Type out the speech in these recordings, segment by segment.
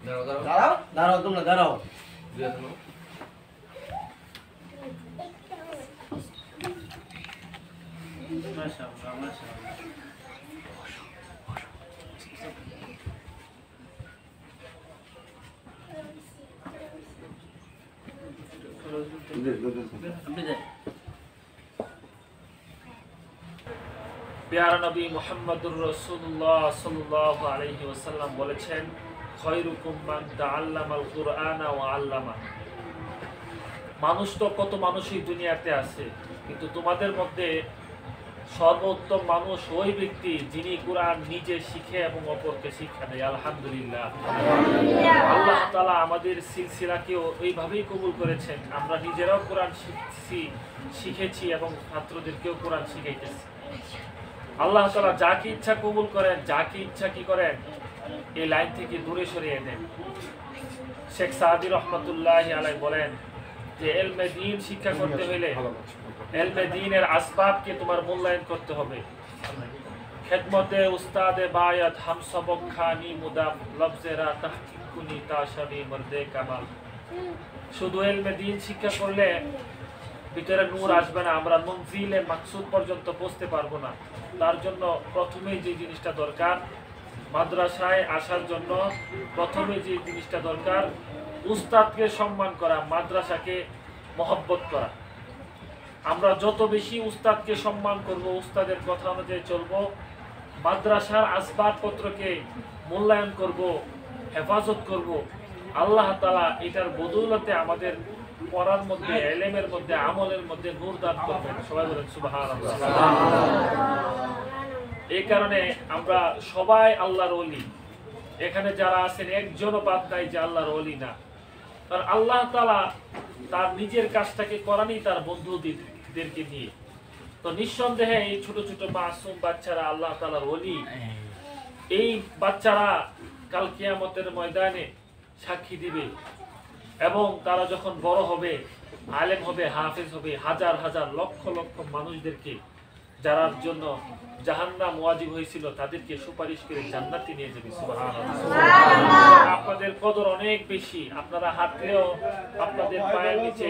দাঁড়াও দাঁড়াও তোমরা দাঁড়াও। মাশাআল্লাহ মাশাআল্লাহ। প্যারা নবী মুহাম্মদুর রাসূলুল্লাহ সাল্লাল্লাহু আলাইহি ওয়াসাল্লাম বলেছেন, খায়রুকুম মান তাআল্লামাল কুরআনা ওয়া আল্লামা। মানুষ তো কত মানুষই দুনিয়াতে আছে, কিন্তু তোমাদের মধ্যে সর্বোত্তম মানুষ ওই ব্যক্তি যিনি কোরআন নিজে শিখে এবং অপরকে শিক্ষা দেয়। আলহামদুলিল্লাহ, আল্লাহ তাআলা আমাদের সিলসিলাকেও এইভাবেই কবুল করেছেন। আমরা নিজেরাও কোরআন শিখেছি এবং ছাত্রদেরকেও কোরআন শিখাইতেছি। আল্লাহ তাআলা যাকে ইচ্ছা কবুল করেন, যাকে ইচ্ছা কি করেন এই লাইন থেকে দূরে সরিয়ে দেন। শেখ সাদি রহমাতুল্লাহি আলাইহি বলেন যে ইলমে দ্বীন শিক্ষা করতে হলে ইলমে দ্বীনের আসবাবকে তোমার মূল্যায়ন করতে হবে। খেদমতে উস্তাদে বায়াত হাম সবক খানি মুদাম লফজেরা তাহকিকুনি তাশাবি মর্দে কামাল। শুধু ইলমে দ্বীন শিক্ষা করলে ভিতরে নূর আসবে না, আমরা মনজিলে মাকসুদ পর্যন্ত পৌঁছতে পারবো না। তার জন্য প্রথমেই যে জিনিসটা দরকার, মাদ্রাসায় আসার জন্য প্রথমে যে জিনিসটা দরকার, উস্তাদকে সম্মান করা, মাদ্রাসাকে মহব্বত করা। আমরা যত বেশি উস্তাদকে সম্মান করব, উস্তাদের কথা অনুযায়ী চলব, মাদ্রাসার আসবাবপত্রকে মূল্যায়ন করব, হেফাজত করব, আল্লাহ তাআলা এটার বদৌলতে আমাদের পড়ার মধ্যে, ইলমের মধ্যে, আমলের মধ্যে নূর দান করবেন। সবাই বলেন সুবহানাল্লাহ। এই কারণে আমরা সবাই আল্লাহর ওলি। এখানে যারা আছেন একজনও বাদ নাই যে আল্লাহর ওলি না। কারণ আল্লাহ তাআলা তার নিজের কাজটাকে করানি তার বন্ধুদেরকে নিয়ে। তো নিঃসন্দেহে এই ছোট ছোট মাসুম বাচ্চারা আল্লাহ তাআলার ওলি। এই বাচ্চারা কাল কিয়ামতের ময়দানে সাক্ষী দিবে এবং তারা যখন বড় হবে, আলেম হবে, হাফেজ হবে, হাজার হাজার লক্ষ লক্ষ মানুষদেরকে যারার জন্য জাহান্নাম ওয়াজিব হয়েছিল তাদেরকে সুপারিশ করে জান্নাতে নিয়ে যাবে। সুবহানাল্লাহ। আপনাদের কদর অনেক বেশি। আপনারা হাঁটলেও আপনাদের পায়ের নিচে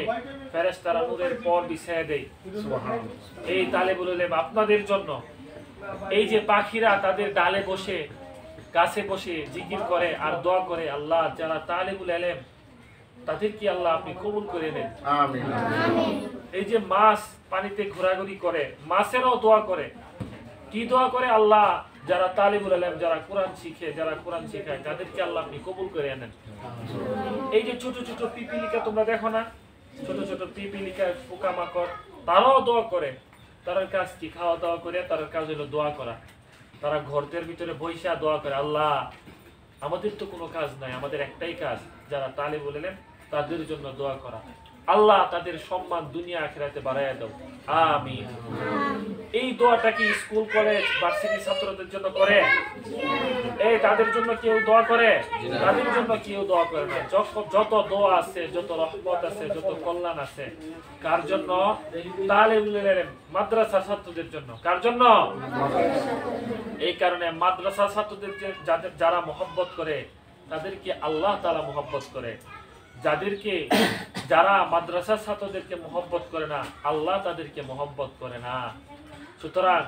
ফেরেশতারা নূরের পর বিছায়া দেয়। সুবহানাল্লাহ। এই তালেবুল ইলম আপনাদের জন্য। এই যে পাখিরা তাদের ডালে বসে, গাছে বসে জিকির করে আর দোয়া করে, আল্লাহ যারা তালেবুল ইলম তাদেরকে আল্লাহ আপনি কবুল করে নেন। আমিন। এই যে মাছ পানিতে ঘোরাঘুরি করে, মাছেরাও দোয়া করে। কি দোয়া করে? আল্লাহ যারা তালিবুল ইলম, যারা কোরআন শিখে, যারা কোরআন শেখায় তাদেরকে আল্লাহ আপনি কবুল করে নেন। এই যে ছোট ছোট পিপিলিকা তোমরা দেখো না, ছোট ছোট পিপিলিকা, পোকামাকড়, তারাও দোয়া করে। তার কাজ কি? খাওয়া দাওয়া করে, তার কাজ হলো দোয়া করা। তারা ঘরের ভিতরে বৈশা দোয়া করে, আল্লাহ আমাদের তো কোনো কাজ নাই, আমাদের একটাই কাজ, যারা তালিবুল ইলম তাদের জন্য দোয়া করা। আল্লাহ তাদের সম্মান দুনিয়া আখিরাতে বাড়াইয়া দাও। আমিন। এই দোয়াটা কি স্কুল কলেজ ভার্সিটি ছাত্রদের জন্য করে? এই তাদের জন্য কেউ দোয়া করে? তাদের জন্য কেউ দোয়া করে না। যত দোয়া আছে, যত রহমত আছে, যত কল্যাণ আছে, কার জন্য? তালিবুল ইলম, মাদ্রাসা ছাত্রদের জন্য। কার জন্য? এই কারণে মাদ্রাসা ছাত্রদের যারা মহব্বত করে তাদেরকে আল্লাহ তাআলা মহব্বত করে। যারা মাদ্রাসা ছাত্রদেরকে মহব্বত করে না, আল্লাহ তাদেরকে মহব্বত করে না। সুতরাং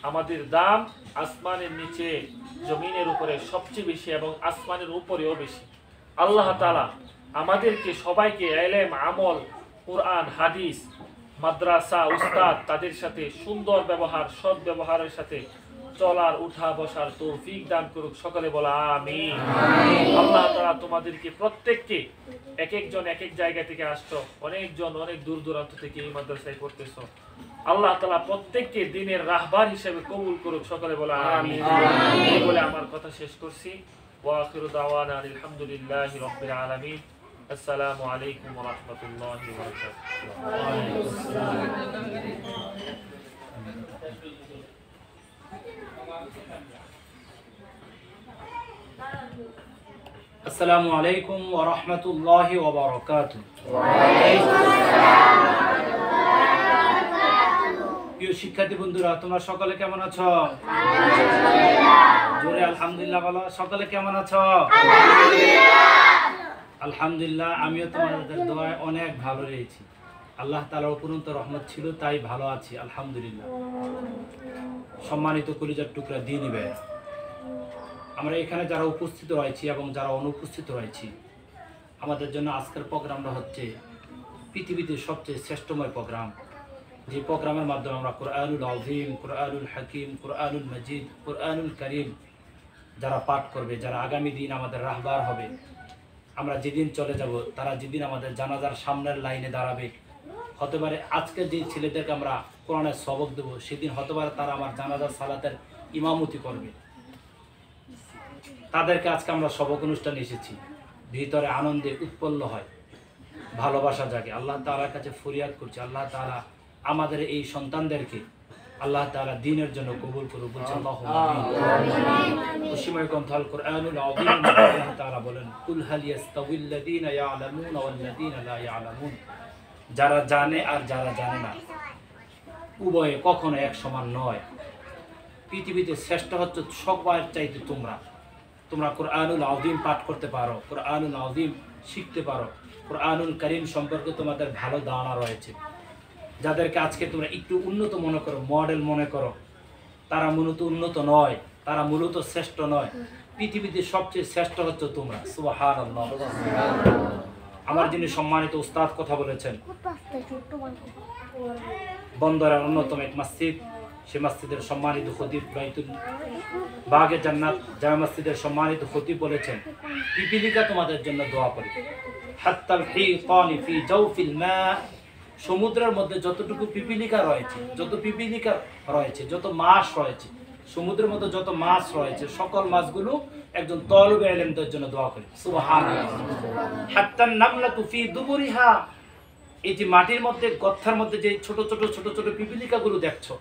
আমাদের দাম আসমানের নিচে, জমিনের উপরে সবচেয়ে বেশি এবং আসমানের উপরেও বেশি। আল্লাহ তাআলা আমাদেরকে সবাইকে ইলম, আমল, কুরআন, হাদিস, মাদ্রাসা, উস্তাদ তাদের সাথে সুন্দর ব্যবহার, সৎ ব্যবহারের সাথে চলার, উঠা বসার তৌফিক দান করুক। সকলে বলা আমিন। আল্লাহ তাআলা তোমাদেরকে প্রত্যেককে, এক একজন এক এক জায়গা থেকে আসছো, অনেকজন অনেক দূর দূরান্ত থেকে এই মাদ্রাসায় পড়তেছো, আল্লাহ তাআলা প্রত্যেককে দ্বীনের রাহবার হিসেবে কবুল করুক। সকলে বলা আমিন। এই বলে আমার কথা শেষ করছি। ওয়া আখিরু দাওয়ানা আলহামদুলিল্লাহি রাব্বিল আলামিন। আসসালামু আলাইকুম ওয়া রাহমাতুল্লাহি ওয়া বারাকাতুহু। আসসালামু আলাইকুম ওয়া রাহমাতুল্লাহি ওয়া বারাকাতুহু। প্রিয় শিক্ষার্থী বন্ধুরা, তোমরা সকলে কেমন আছো? জোরে আলহামদুলিল্লাহ বলো। সকলে কেমন আছো? আলহামদুলিল্লাহ, আমিও তোমাদের দোয়ায় অনেক ভালো রয়েছি। আল্লাহ তাআলার অপরন্ত রহমত ছিল, তাই ভালো আছি আলহামদুলিল্লাহ। সম্মানিত কলিজার টুকরা দিনী ভাই, আমরা এখানে যারা উপস্থিত রয়েছি এবং যারা অনুপস্থিত রয়েছি, আমাদের জন্য আজকের প্রোগ্রামটা হচ্ছে পৃথিবীতে সবচেয়ে শ্রেষ্ঠময় প্রোগ্রাম, যে প্রোগ্রামের মাধ্যমে আমরা কুরআনুল আযীম, কুরআনুল হাকিম, কুরআনুল মজিদ, কুরআনুল করিম যারা পাঠ করবে, যারা আগামী দিন আমাদের রাহবার হবে, আমরা যেদিন চলে যাব, তারা যেদিন আমাদের জানাজার সামনের লাইনে দাঁড়াবে, হতে পারে আজকে যে ছেলেদেরকে আমরা কোরআনের সবক দেবো, সেদিন হতে পারে তারা আমার জানাজার সালাতের ইমামতি করবে। তাদেরকে আজকে আমরা সবক অনুষ্ঠানে এসেছি, ভিতরে আনন্দে উৎপন্ন হয়, ভালোবাসা জাগে। আল্লাহ তাআলার কাছে ফরিয়াদ করছি, আল্লাহ তাআলা আমাদের এই সন্তানদেরকে আল্লাহ তাআলা দ্বীনের জন্য কবুল করুন। বলছেন আল্লাহুম্মা আমিন। খুশিময় গ্রন্থ আল কুরআনুল আযীম, আল্লাহ তাআলা বলেন, কুল হাল ইয়াস্তাউিল্লাযীনা ইয়ালামুনা ওয়াল্লাযীনা লা ইয়ালামুন। যারা জানে আর যারা জানে না, উভয়ে কখনো এক সমান নয়। পৃথিবীতে শ্রেষ্ঠ হচ্ছে সবার চাইতে তোমরা কুরআনুল আযীম পাঠ করতে পারো, কুরআনুল আযীম শিখতে পারো, কুরআনুল কারীম সম্পর্কে তোমাদের ভালো ধারণা রয়েছে। যাদেরকে আজকে তোমরা একটু উন্নত মনে করো, মডেল মনে করো, তারা মূলত উন্নত নয়, তারা মূলত শ্রেষ্ঠ নয়। পৃথিবীতে সবচেয়ে শ্রেষ্ঠ হচ্ছে তোমরা। সুবহানাল্লাহ। আমার যিনি সম্মানিত উস্তাদ কথা বলেছেন, বন্দরের অন্যতম এক মসজিদ, সে মসজিদের সম্মানিত খতিব বাইতুল বাগে জান্নাত জামে মসজিদের সম্মানিত খতিব বলেছেন, পিপিলিকা তোমাদের জন্য দোয়া করে। হাত্তাল হিকানি ফি জাওফিল মা, সমুদ্রের মধ্যে যতটুকু পিপিলিকা রয়েছে, যত মাছ রয়েছে, সমুদ্রের মধ্যে যত মাছ রয়েছে, সকল মাছগুলো একজন তালিবে ইলমদের জন্য দোয়া করে। সুবহানাল্লাহ। হাত্তান নামলাতু ফি দুবুরিহা, এই যে মাটির মধ্যে গর্তের মধ্যে যে ছোট ছোট পিপিলিকাগুলো দেখছো,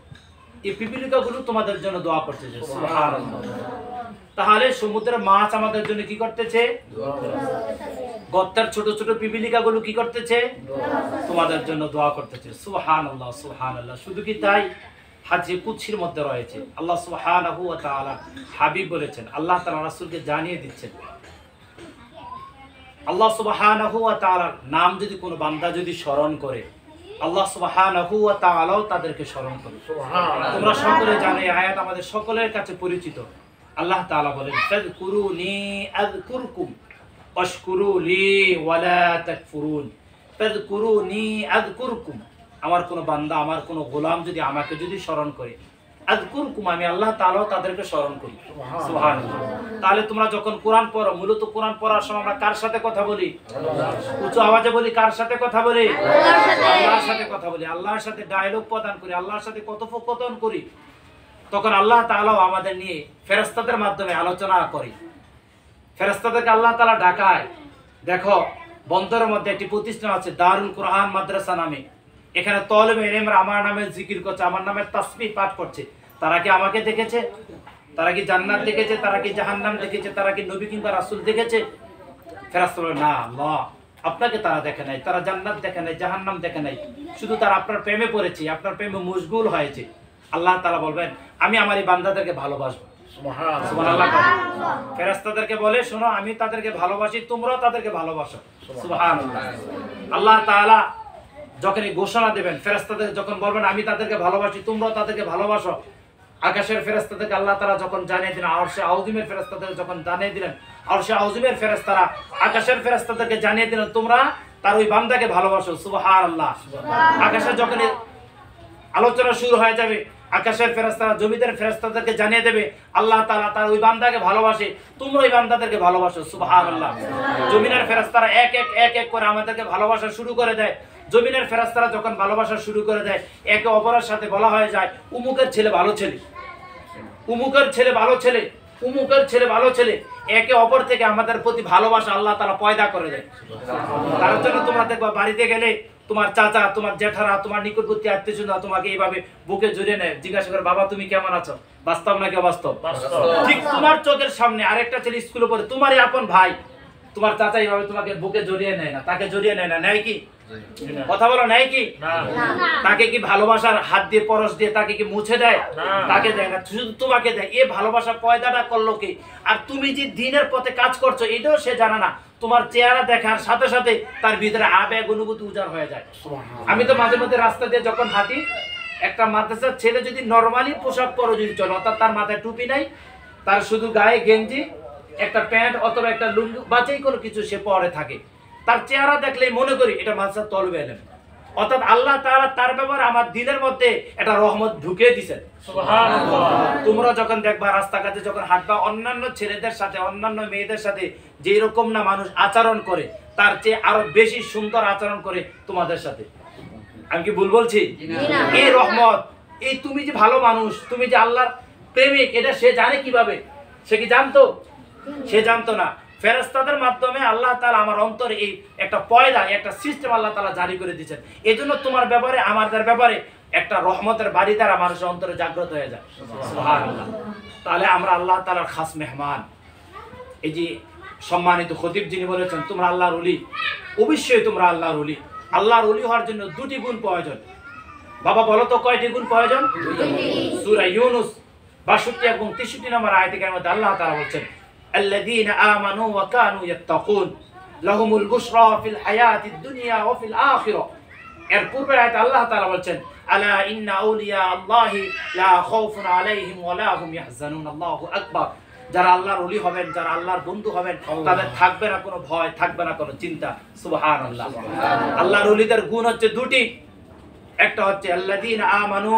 এই পিপিলিকাগুলো তোমাদের জন্য দোয়া করতেছে। সুবহানাল্লাহ। তাহলে সমুদ্রের মাছ আমাদের জন্য কি করতেছে? গর্তের ছোট ছোট পিপিলিকাগুলো কি করতেছে? তোমাদের জন্য দোয়া করতেছে। সুবহানাল্লাহ, সুবহানাল্লাহ। শুধু কি তাই, হাদিসে কুদসির মধ্যে রয়েছে, আল্লাহ সুবহানাহু ওয়া তাআলা হাবিব বলেছেন, আল্লাহ তাআলা রাসূলকে জানিয়ে দিচ্ছেন, আল্লাহ সুবহানাহু ওয়া তাআলার নাম যদি কোনো বান্দা যদি স্মরণ করে, আল্লাহ সুবহানাহু ওয়া তাআলাও তাদেরকে স্মরণ করে। সুবহানাল্লাহ। তোমরা সকলে জানো, এই আয়াত আমাদের সকলের কাছে পরিচিত। আল্লাহ তাআলা বলেন, ফাযকুরুনি আযকুরকুম ওয়াশকুরু লি ওয়ালা তাকফুরুন। ফাযকুরুনি আযকুরকুম, আমার কোন বান্দা, আমার কোন গোলাম যদি আমাকে যদি স্মরণ করে, আযকুরকুম, আমি আল্লাহ তাআলাও তাদেরকে স্মরণ করি। সুবহানাল্লাহ। তাহলে তোমরা যখন কোরআন পড়ো, মূলত কোরআন পড়ার সময় আমরা কার সাথে কথা বলি? উচ্চ আওয়াজে বলি, কার সাথে কথা বলি? আল্লাহর সাথে কথা বলি, আল্লাহর সাথে ডায়লগ প্রদান করি, আল্লাহর সাথে কথোপকথন করি। তখন আল্লাহ তাআলাও আমাদের নিয়ে ফেরেশতাদের মাধ্যমে আলোচনা করে, ফেরেশতাদেরকে আল্লাহ তাআলা ডাকায়। দেখো, বন্দরের মধ্যে একটি প্রতিষ্ঠান আছে, দারুল কুরআন মাদ্রাসা নামে। এখানে তালিবে ইলমরা আমার নামে জিকির করছে, আমার নামে তাসবিহ পাঠ করছে। তারা কি আমাকে দেখেছে? তারা কি জান্নাত দেখেছে? তারা কি জাহান্নাম দেখেছে? তারা কি নবী কিংবা রাসূল দেখেছে? ফেরেশতা বলে, না আল্লাহ, আপনাকে তারা দেখে নাই, তারা জান্নাত দেখে নাই, জাহান্নাম দেখে নাই, শুধু তারা আপনার প্রেমে পড়েছে, আপনার প্রেমে মশগুল হয়েছে। আল্লাহ তাআলা বলবেন, আমি আমার এই বান্দাদেরকে ভালোবাসবো। সুবহানাল্লাহ। ফেরেশতাদেরকে বলে, শোনো, আমি তাদেরকে ভালোবাসি, তোমরাও তাদেরকে ভালোবাসো। সুবহানাল্লাহ। আল্লাহ তাআলা যখন এই ঘোষণা দেবেন, ফেরেশতাদের যখন বলবেন, আমি তাদেরকে ভালোবাসি, তোমরাও তাদেরকে ভালোবাসো, আকাশের ফেরেশতাদেরকে আল্লাহ তাআলা যখন জানিয়ে দিলেন, আরশে আযীমের ফেরেশতাদের যখন জানিয়ে দিলেন, আরশে আযীমের ফেরেশতারা আকাশের ফেরেশতাদেরকে জানিয়ে দিলেন, তোমরা তার ওই বান্দাকে ভালোবাসো। সুবহানাল্লাহ। আকাশে যখন আলোচনা শুরু হয়ে যাবে, আকাশের ফেরেশতারা জমিদের ফেরেশতাদেরকে জানিয়ে দেবে, আল্লাহ তাআলা তার ওই বান্দাকে ভালোবাসে, তোমরা ওই বান্দাদেরকে ভালোবাসো। সুবহানাল্লাহ। জমিনের ফেরেশতারা এক এক করে আমাদেরকে ভালোবাসা শুরু করে দেয়। জমিনের ফেরেশতারা যখন ভালোবাসা শুরু করে দেয়, একে অপরের সাথে বলা হয়ে যায়, উমুকের ছেলে ভালো ছেলে, উমুকের ছেলে ভালো ছেলে, উমুকের ছেলে ভালো ছেলে, একে অপর থেকে আমাদের প্রতি ভালোবাসা আল্লাহ তাআলা পয়দা করে দেয়। তার জন্য তোমরা দেখবা, বাড়িতে গেলে তোমার চাচা, তোমার জেঠারা, তোমার নিকটবর্তী আত্মীয়স্বজন তোমাকে এইভাবে বুকে জড়িয়ে নেয়, জিজ্ঞাসা করে, বাবা তুমি কেমন আছো? বাস্তব নাকি অবাস্তব? ঠিক তোমার চোখের সামনে আরেকটা ছেলে স্কুলে পড়ে, তোমারই আপন ভাই, তোমার চাচা এইভাবে তোমাকে বুকে জড়িয়ে নেয় না? তাকে জড়িয়ে নেয় না? নেয় কি? কথা বলো, নেয় কি? তাকে কি ভালোবাসার হাত দিয়ে পরশ দিয়ে তাকে কি মুছে দেয়? তাকে দেয় না, শুধু তোমাকে দেয়। এ ভালোবাসা পয়দাটা করলো কি? আর তুমি যে দিনের পথে কাজ করছো, এটাও সে জানে না, তোমার চেহারা দেখার সাথে সাথে তার ভিতরে আবেগ অনুভূতি উজাড় হয়ে যায়। আমি তো মাঝে মধ্যে রাস্তা দিয়ে যখন হাঁটি, একটা মাদ্রাসার ছেলে যদি নরমালি পোশাক পরে যদি চলে, অর্থাৎ তার মাথায় টুপি নাই, তার শুধু গায়ে গেঞ্জি, একটা প্যান্ট অথবা একটা লুঙ্গি বা যেই কোনো কিছু সে পরে থাকে, তার চেহারা দেখলেই মনে করি এটা মাদ্রাসার তলবে এলেন। অর্থাৎ আল্লাহ তাআলা তার ব্যাপারে আমার দিলের মধ্যে একটা রহমত ঢুকিয়ে দিয়েছেন। সুবহানাল্লাহ। তোমরা যখন দেখবা রাস্তাঘাটে যখন হাঁটবা, অন্যান্য ছেলেদের সাথে অন্যান্য মেয়েদের সাথে যেই রকম না মানুষ আচরণ করে, তার চেয়ে আরো বেশি সুন্দর আচরণ করে তোমাদের সাথে। আমি কি ভুল বলছি? এই রহমত, এই তুমি যে ভালো মানুষ, তুমি যে আল্লাহর প্রেমিক, এটা সে জানে কিভাবে? সে কি জানতো? সে জানতো না। ফেরেশতাদের মাধ্যমে আল্লাহ তাআলা আমার অন্তরে এই একটা পয়দা, একটা সিস্টেম আল্লাহ তাআলা জারি করে দিয়েছেন। এজন্য তোমার ব্যাপারে আমাদের ব্যাপারে একটা রহমতের বাড়ি দ্বারা মানুষের অন্তরে জাগ্রত হয়ে যায়। সুবহানাল্লাহ। তাহলে আমরা আল্লাহ তাআলার খাস মেহমান। এই যে সম্মানিত খতিব যিনি বলেছেন তোমরা আল্লাহর ওলি, অবশ্যই তোমরা আল্লাহর ওলি। আল্লাহর ওলি হওয়ার জন্য দুটি গুণ প্রয়োজন। বাবা বলো তো কয়টি গুণ প্রয়োজন? সূরা ইউনূস ৬২ এবং ৬৩ নম্বর আয়াতে কারিমাতে আল্লাহ তাআলা বলেন, الذين آمنوا وكانوا يتقون لهم البشرى في الحياة الدنيا وفي الآخرة। এর পূর্বে আয়াতে আল্লাহ তাআলা বলেন, আলা ইন্না আউলিয়া আল্লাহি লা খাউফুন আলাইহিম ওয়া লা হুম ইয়াহজানুন। আল্লাহু আকবার। যারা আল্লাহর ওলি হবেন, যারা আল্লাহর বন্ধু হবেন, তাদের থাকবে না কোনো ভয়, থাকবে না কোনো চিন্তা। সুবহানাল্লাহ। আল্লাহর ওলিদের গুণ হচ্ছে দুটি। একটা হচ্ছে আল্লাযীনা আমানু,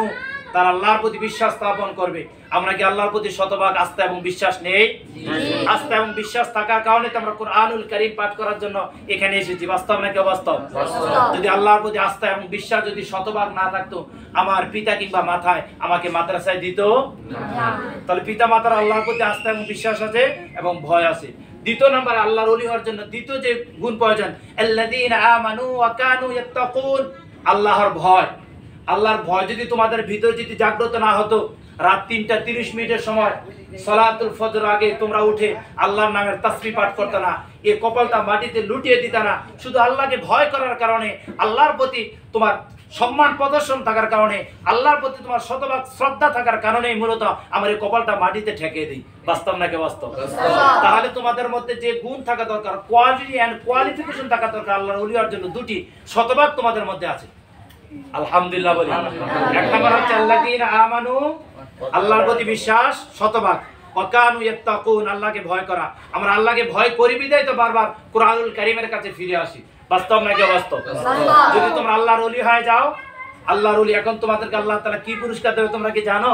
তারা আল্লাহর প্রতি বিশ্বাস স্থাপন করবে। আমরা কি আল্লাহর প্রতি শতভাগ আস্থা এবং বিশ্বাস নেই? আস্থা এবং বিশ্বাস থাকার কারণে তো আমরা কোরআনুল কারীম পাঠ করার জন্য এখানে এসেছি। বাস্তব নাকি অবাস্তব? যদি আল্লাহর প্রতি আস্থা এবং বিশ্বাস যদি শতভাগ না থাকতো, আমার পিতা কিংবা মাথায় আমাকে মাদ্রাসায় দিত না। তাহলে পিতা মাতার আল্লাহর প্রতি আস্থা এবং বিশ্বাস আছে এবং ভয় আছে। দ্বিতীয় নাম্বার আল্লাহর ওলি হওয়ার জন্য দ্বিতীয় যে গুণ প্রয়োজন, আল্লাযীনা আমানু ওয়া কানু ইয়াত্তাকুন, আল্লাহর ভয়। আল্লাহর ভয় যদি তোমাদের ভিতরে যদি জাগ্রত না হতো, রাত ৩টা ৩০ সময় সালাতুল ফজর আগে তোমরা উঠে আল্লাহর নামের তাসবিহ পাঠ করতে না, এই কপালটা মাটিতে লুটিয়ে দিতে না, শুধু আল্লাহকে ভয় করার কারণে, আল্লাহর প্রতি তোমার সম্মান প্রদর্শন থাকার কারণে, আল্লাহর প্রতি তোমার শতভাগ শ্রদ্ধা থাকার কারণেই মূলত আমার এই কপালটা মাটিতে ঠেকিয়ে দিই। বাস্তব নাকি বাস্তব? তাহলে তোমাদের মধ্যে যে গুণ থাকা দরকার, কোয়ালিটি এন্ড কোয়ালিফিকেশন থাকা দরকার আল্লাহর ওলি হওয়ার জন্য, দুটি শতভাগ তোমাদের মধ্যে আছে। আলহামদুলিল্লাহ বলি। এক নম্বর হচ্ছে আল্লাযীনা আমানু, আল্লাহর প্রতি বিশ্বাস শতভাগ, ওয়া কানু ইয়াত্তাকুন, আল্লাহকে ভয় করা। আমরা আল্লাহকে ভয় করি বিধায় তো বারবার কোরআনুল কারীমের কাছে ফিরে আসি। বাস্তব নাকি অবাস্তব? যদি তোমরা আল্লাহর ওলি হয়ে যাও, আল্লাহর ওলি, এখন তোমাদেরকে আল্লাহ তাআলা কি পুরস্কার দেবে তোমরা কি জানো?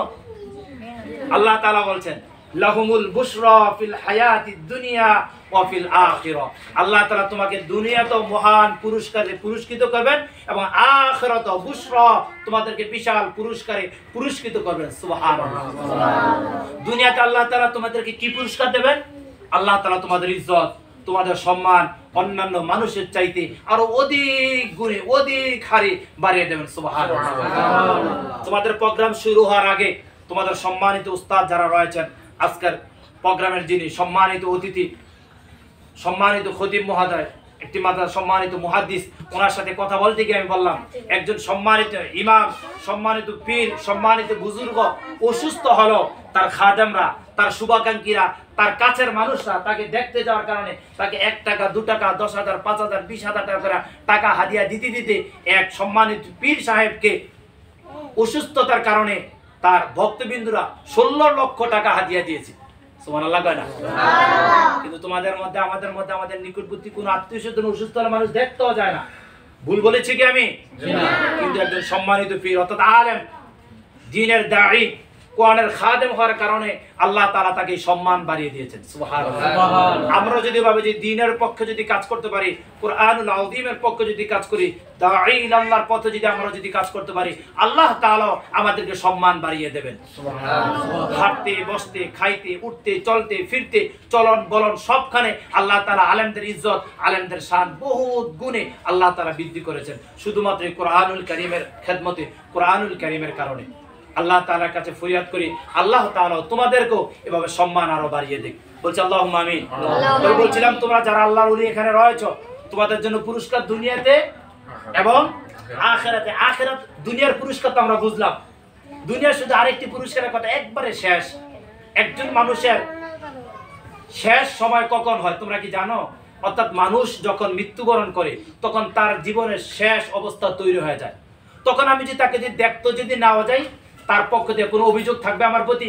আল্লাহ তাআলা বলছেন, লাহুমুল বুশরা ফিল হায়াতিদ দুনিয়া ওয়া ফিল আখিরাহ। আল্লাহ তাআলা তোমাকে দুনিয়াতেও মহান পুরস্কারে পুরস্কৃত করবেন এবং আখিরাতেও বুশরা, তোমাদেরকে বিশাল পুরস্কারে পুরস্কৃত করবেন। সুবহানাল্লাহ। দুনিয়াতে আল্লাহ তাআলা তোমাদেরকে কি পুরস্কার দেবেন? আল্লাহ তাআলা তোমাদের ইজ্জত, তোমাদের সম্মান অন্যান্য মানুষের চাইতে আরো অধিক গুণে, অধিক হারে বাড়িয়ে দেবেন। সুবহানাল্লাহ। তোমাদের প্রোগ্রাম শুরু হওয়ার আগে তোমাদের সম্মানিত উস্তাদ যারা রয়েছেন, আজকের প্রোগ্রামের যিনি সম্মানিত অতিথি, সম্মানিত খতিব মহোদয়, একটি মাদ্রাসার সম্মানিত মুহাদ্দিস, ওনার সাথে কথা বলতে গিয়ে আমি বললাম, একজন সম্মানিত ইমাম, সম্মানিত পীর, সম্মানিত বুজুর্গ অসুস্থ হলো, তার খাদেমরা, তার শুভাকাঙ্ক্ষীরা, তার কাছের মানুষরা তাকে দেখতে যাওয়ার কারণে তাকে 1 টাকা 2 টাকা 10,000 5,000 20,000 টাকা করে টাকা হাদিয়া দিতে দিতে এক সম্মানিত পীর সাহেবকে অসুস্থতার কারণে তার ভক্তবিন্দুরা 16 লক্ষ টাকা হাদিয়া দিয়েছে। সুবহানাল্লাহ কয় না? কিন্তু তোমাদের মধ্যে, আমাদের মধ্যে, আমাদের নিকটবর্তী কোন আত্মীয়স্বজন অসুস্থ হলে মানুষ দেখতেও যায় না। ভুল বলেছি কি আমি? কিন্তু একজন সম্মানিত পীর অর্থাৎ আলেম, দ্বীনের দাঈ, কোরআনের খাদেম হওয়ার কারণে আল্লাহ তাআলা তাকে সম্মান বাড়িয়ে দিয়েছেন। সুবহানাল্লাহ। আমরা যদি ভাবে যে দ্বীনের পক্ষে যদি কাজ করতে পারি, কোরআনুল আযীমের পক্ষে যদি কাজ করি, দাঈ ইলাল্লাহর পথে যদি আমরা যদি কাজ করতে পারি, আল্লাহ তাআলা আমাদেরকে সম্মান বাড়িয়ে দেবেন। সুবহানাল্লাহ। হাঁটতে, বসতে, খাইতে, উঠতে, চলতে, ফিরতে, চলন বলন সবখানে আল্লাহ তাআলা আলেমদের ইজ্জত, আলেমদের শান বহুত গুণে আল্লাহ তাআলা বৃদ্ধি করেছেন, শুধুমাত্র কোরআনুল কারীমের খেদমতে, কোরআনুল কারীমের কারণে। আল্লাহ তাআলার কাছে ফরিয়াদ করি, আল্লাহ তাআলা তোমাদেরকেও এভাবে সম্মান আরো বাড়িয়ে দিক। বলছি আল্লাহুম্মা আমিন। তো বলছিলাম তোমরা যারা আল্লাহর ওলি এখানে রয়েছো, তোমাদের জন্য পুরস্কার দুনিয়াতে এবং আখিরাতে। আখিরাত, দুনিয়ার পুরস্কার তো আমরা বুঝলাম, দুনিয়া শুধু আরেকটি পুরস্কারের কথা, একবারে শেষ। একজন মানুষের শেষ সময় কখন হয় তোমরা কি জানো? অর্থাৎ মানুষ যখন মৃত্যুবরণ করে তখন তার জীবনের শেষ অবস্থা তৈরি হয়ে যায়। তখন আমি যদি তাকে যদি দেখতে যদি নেওয়া যায়, তার পক্ষ থেকে কোনো অভিযোগ থাকবে আমার প্রতি?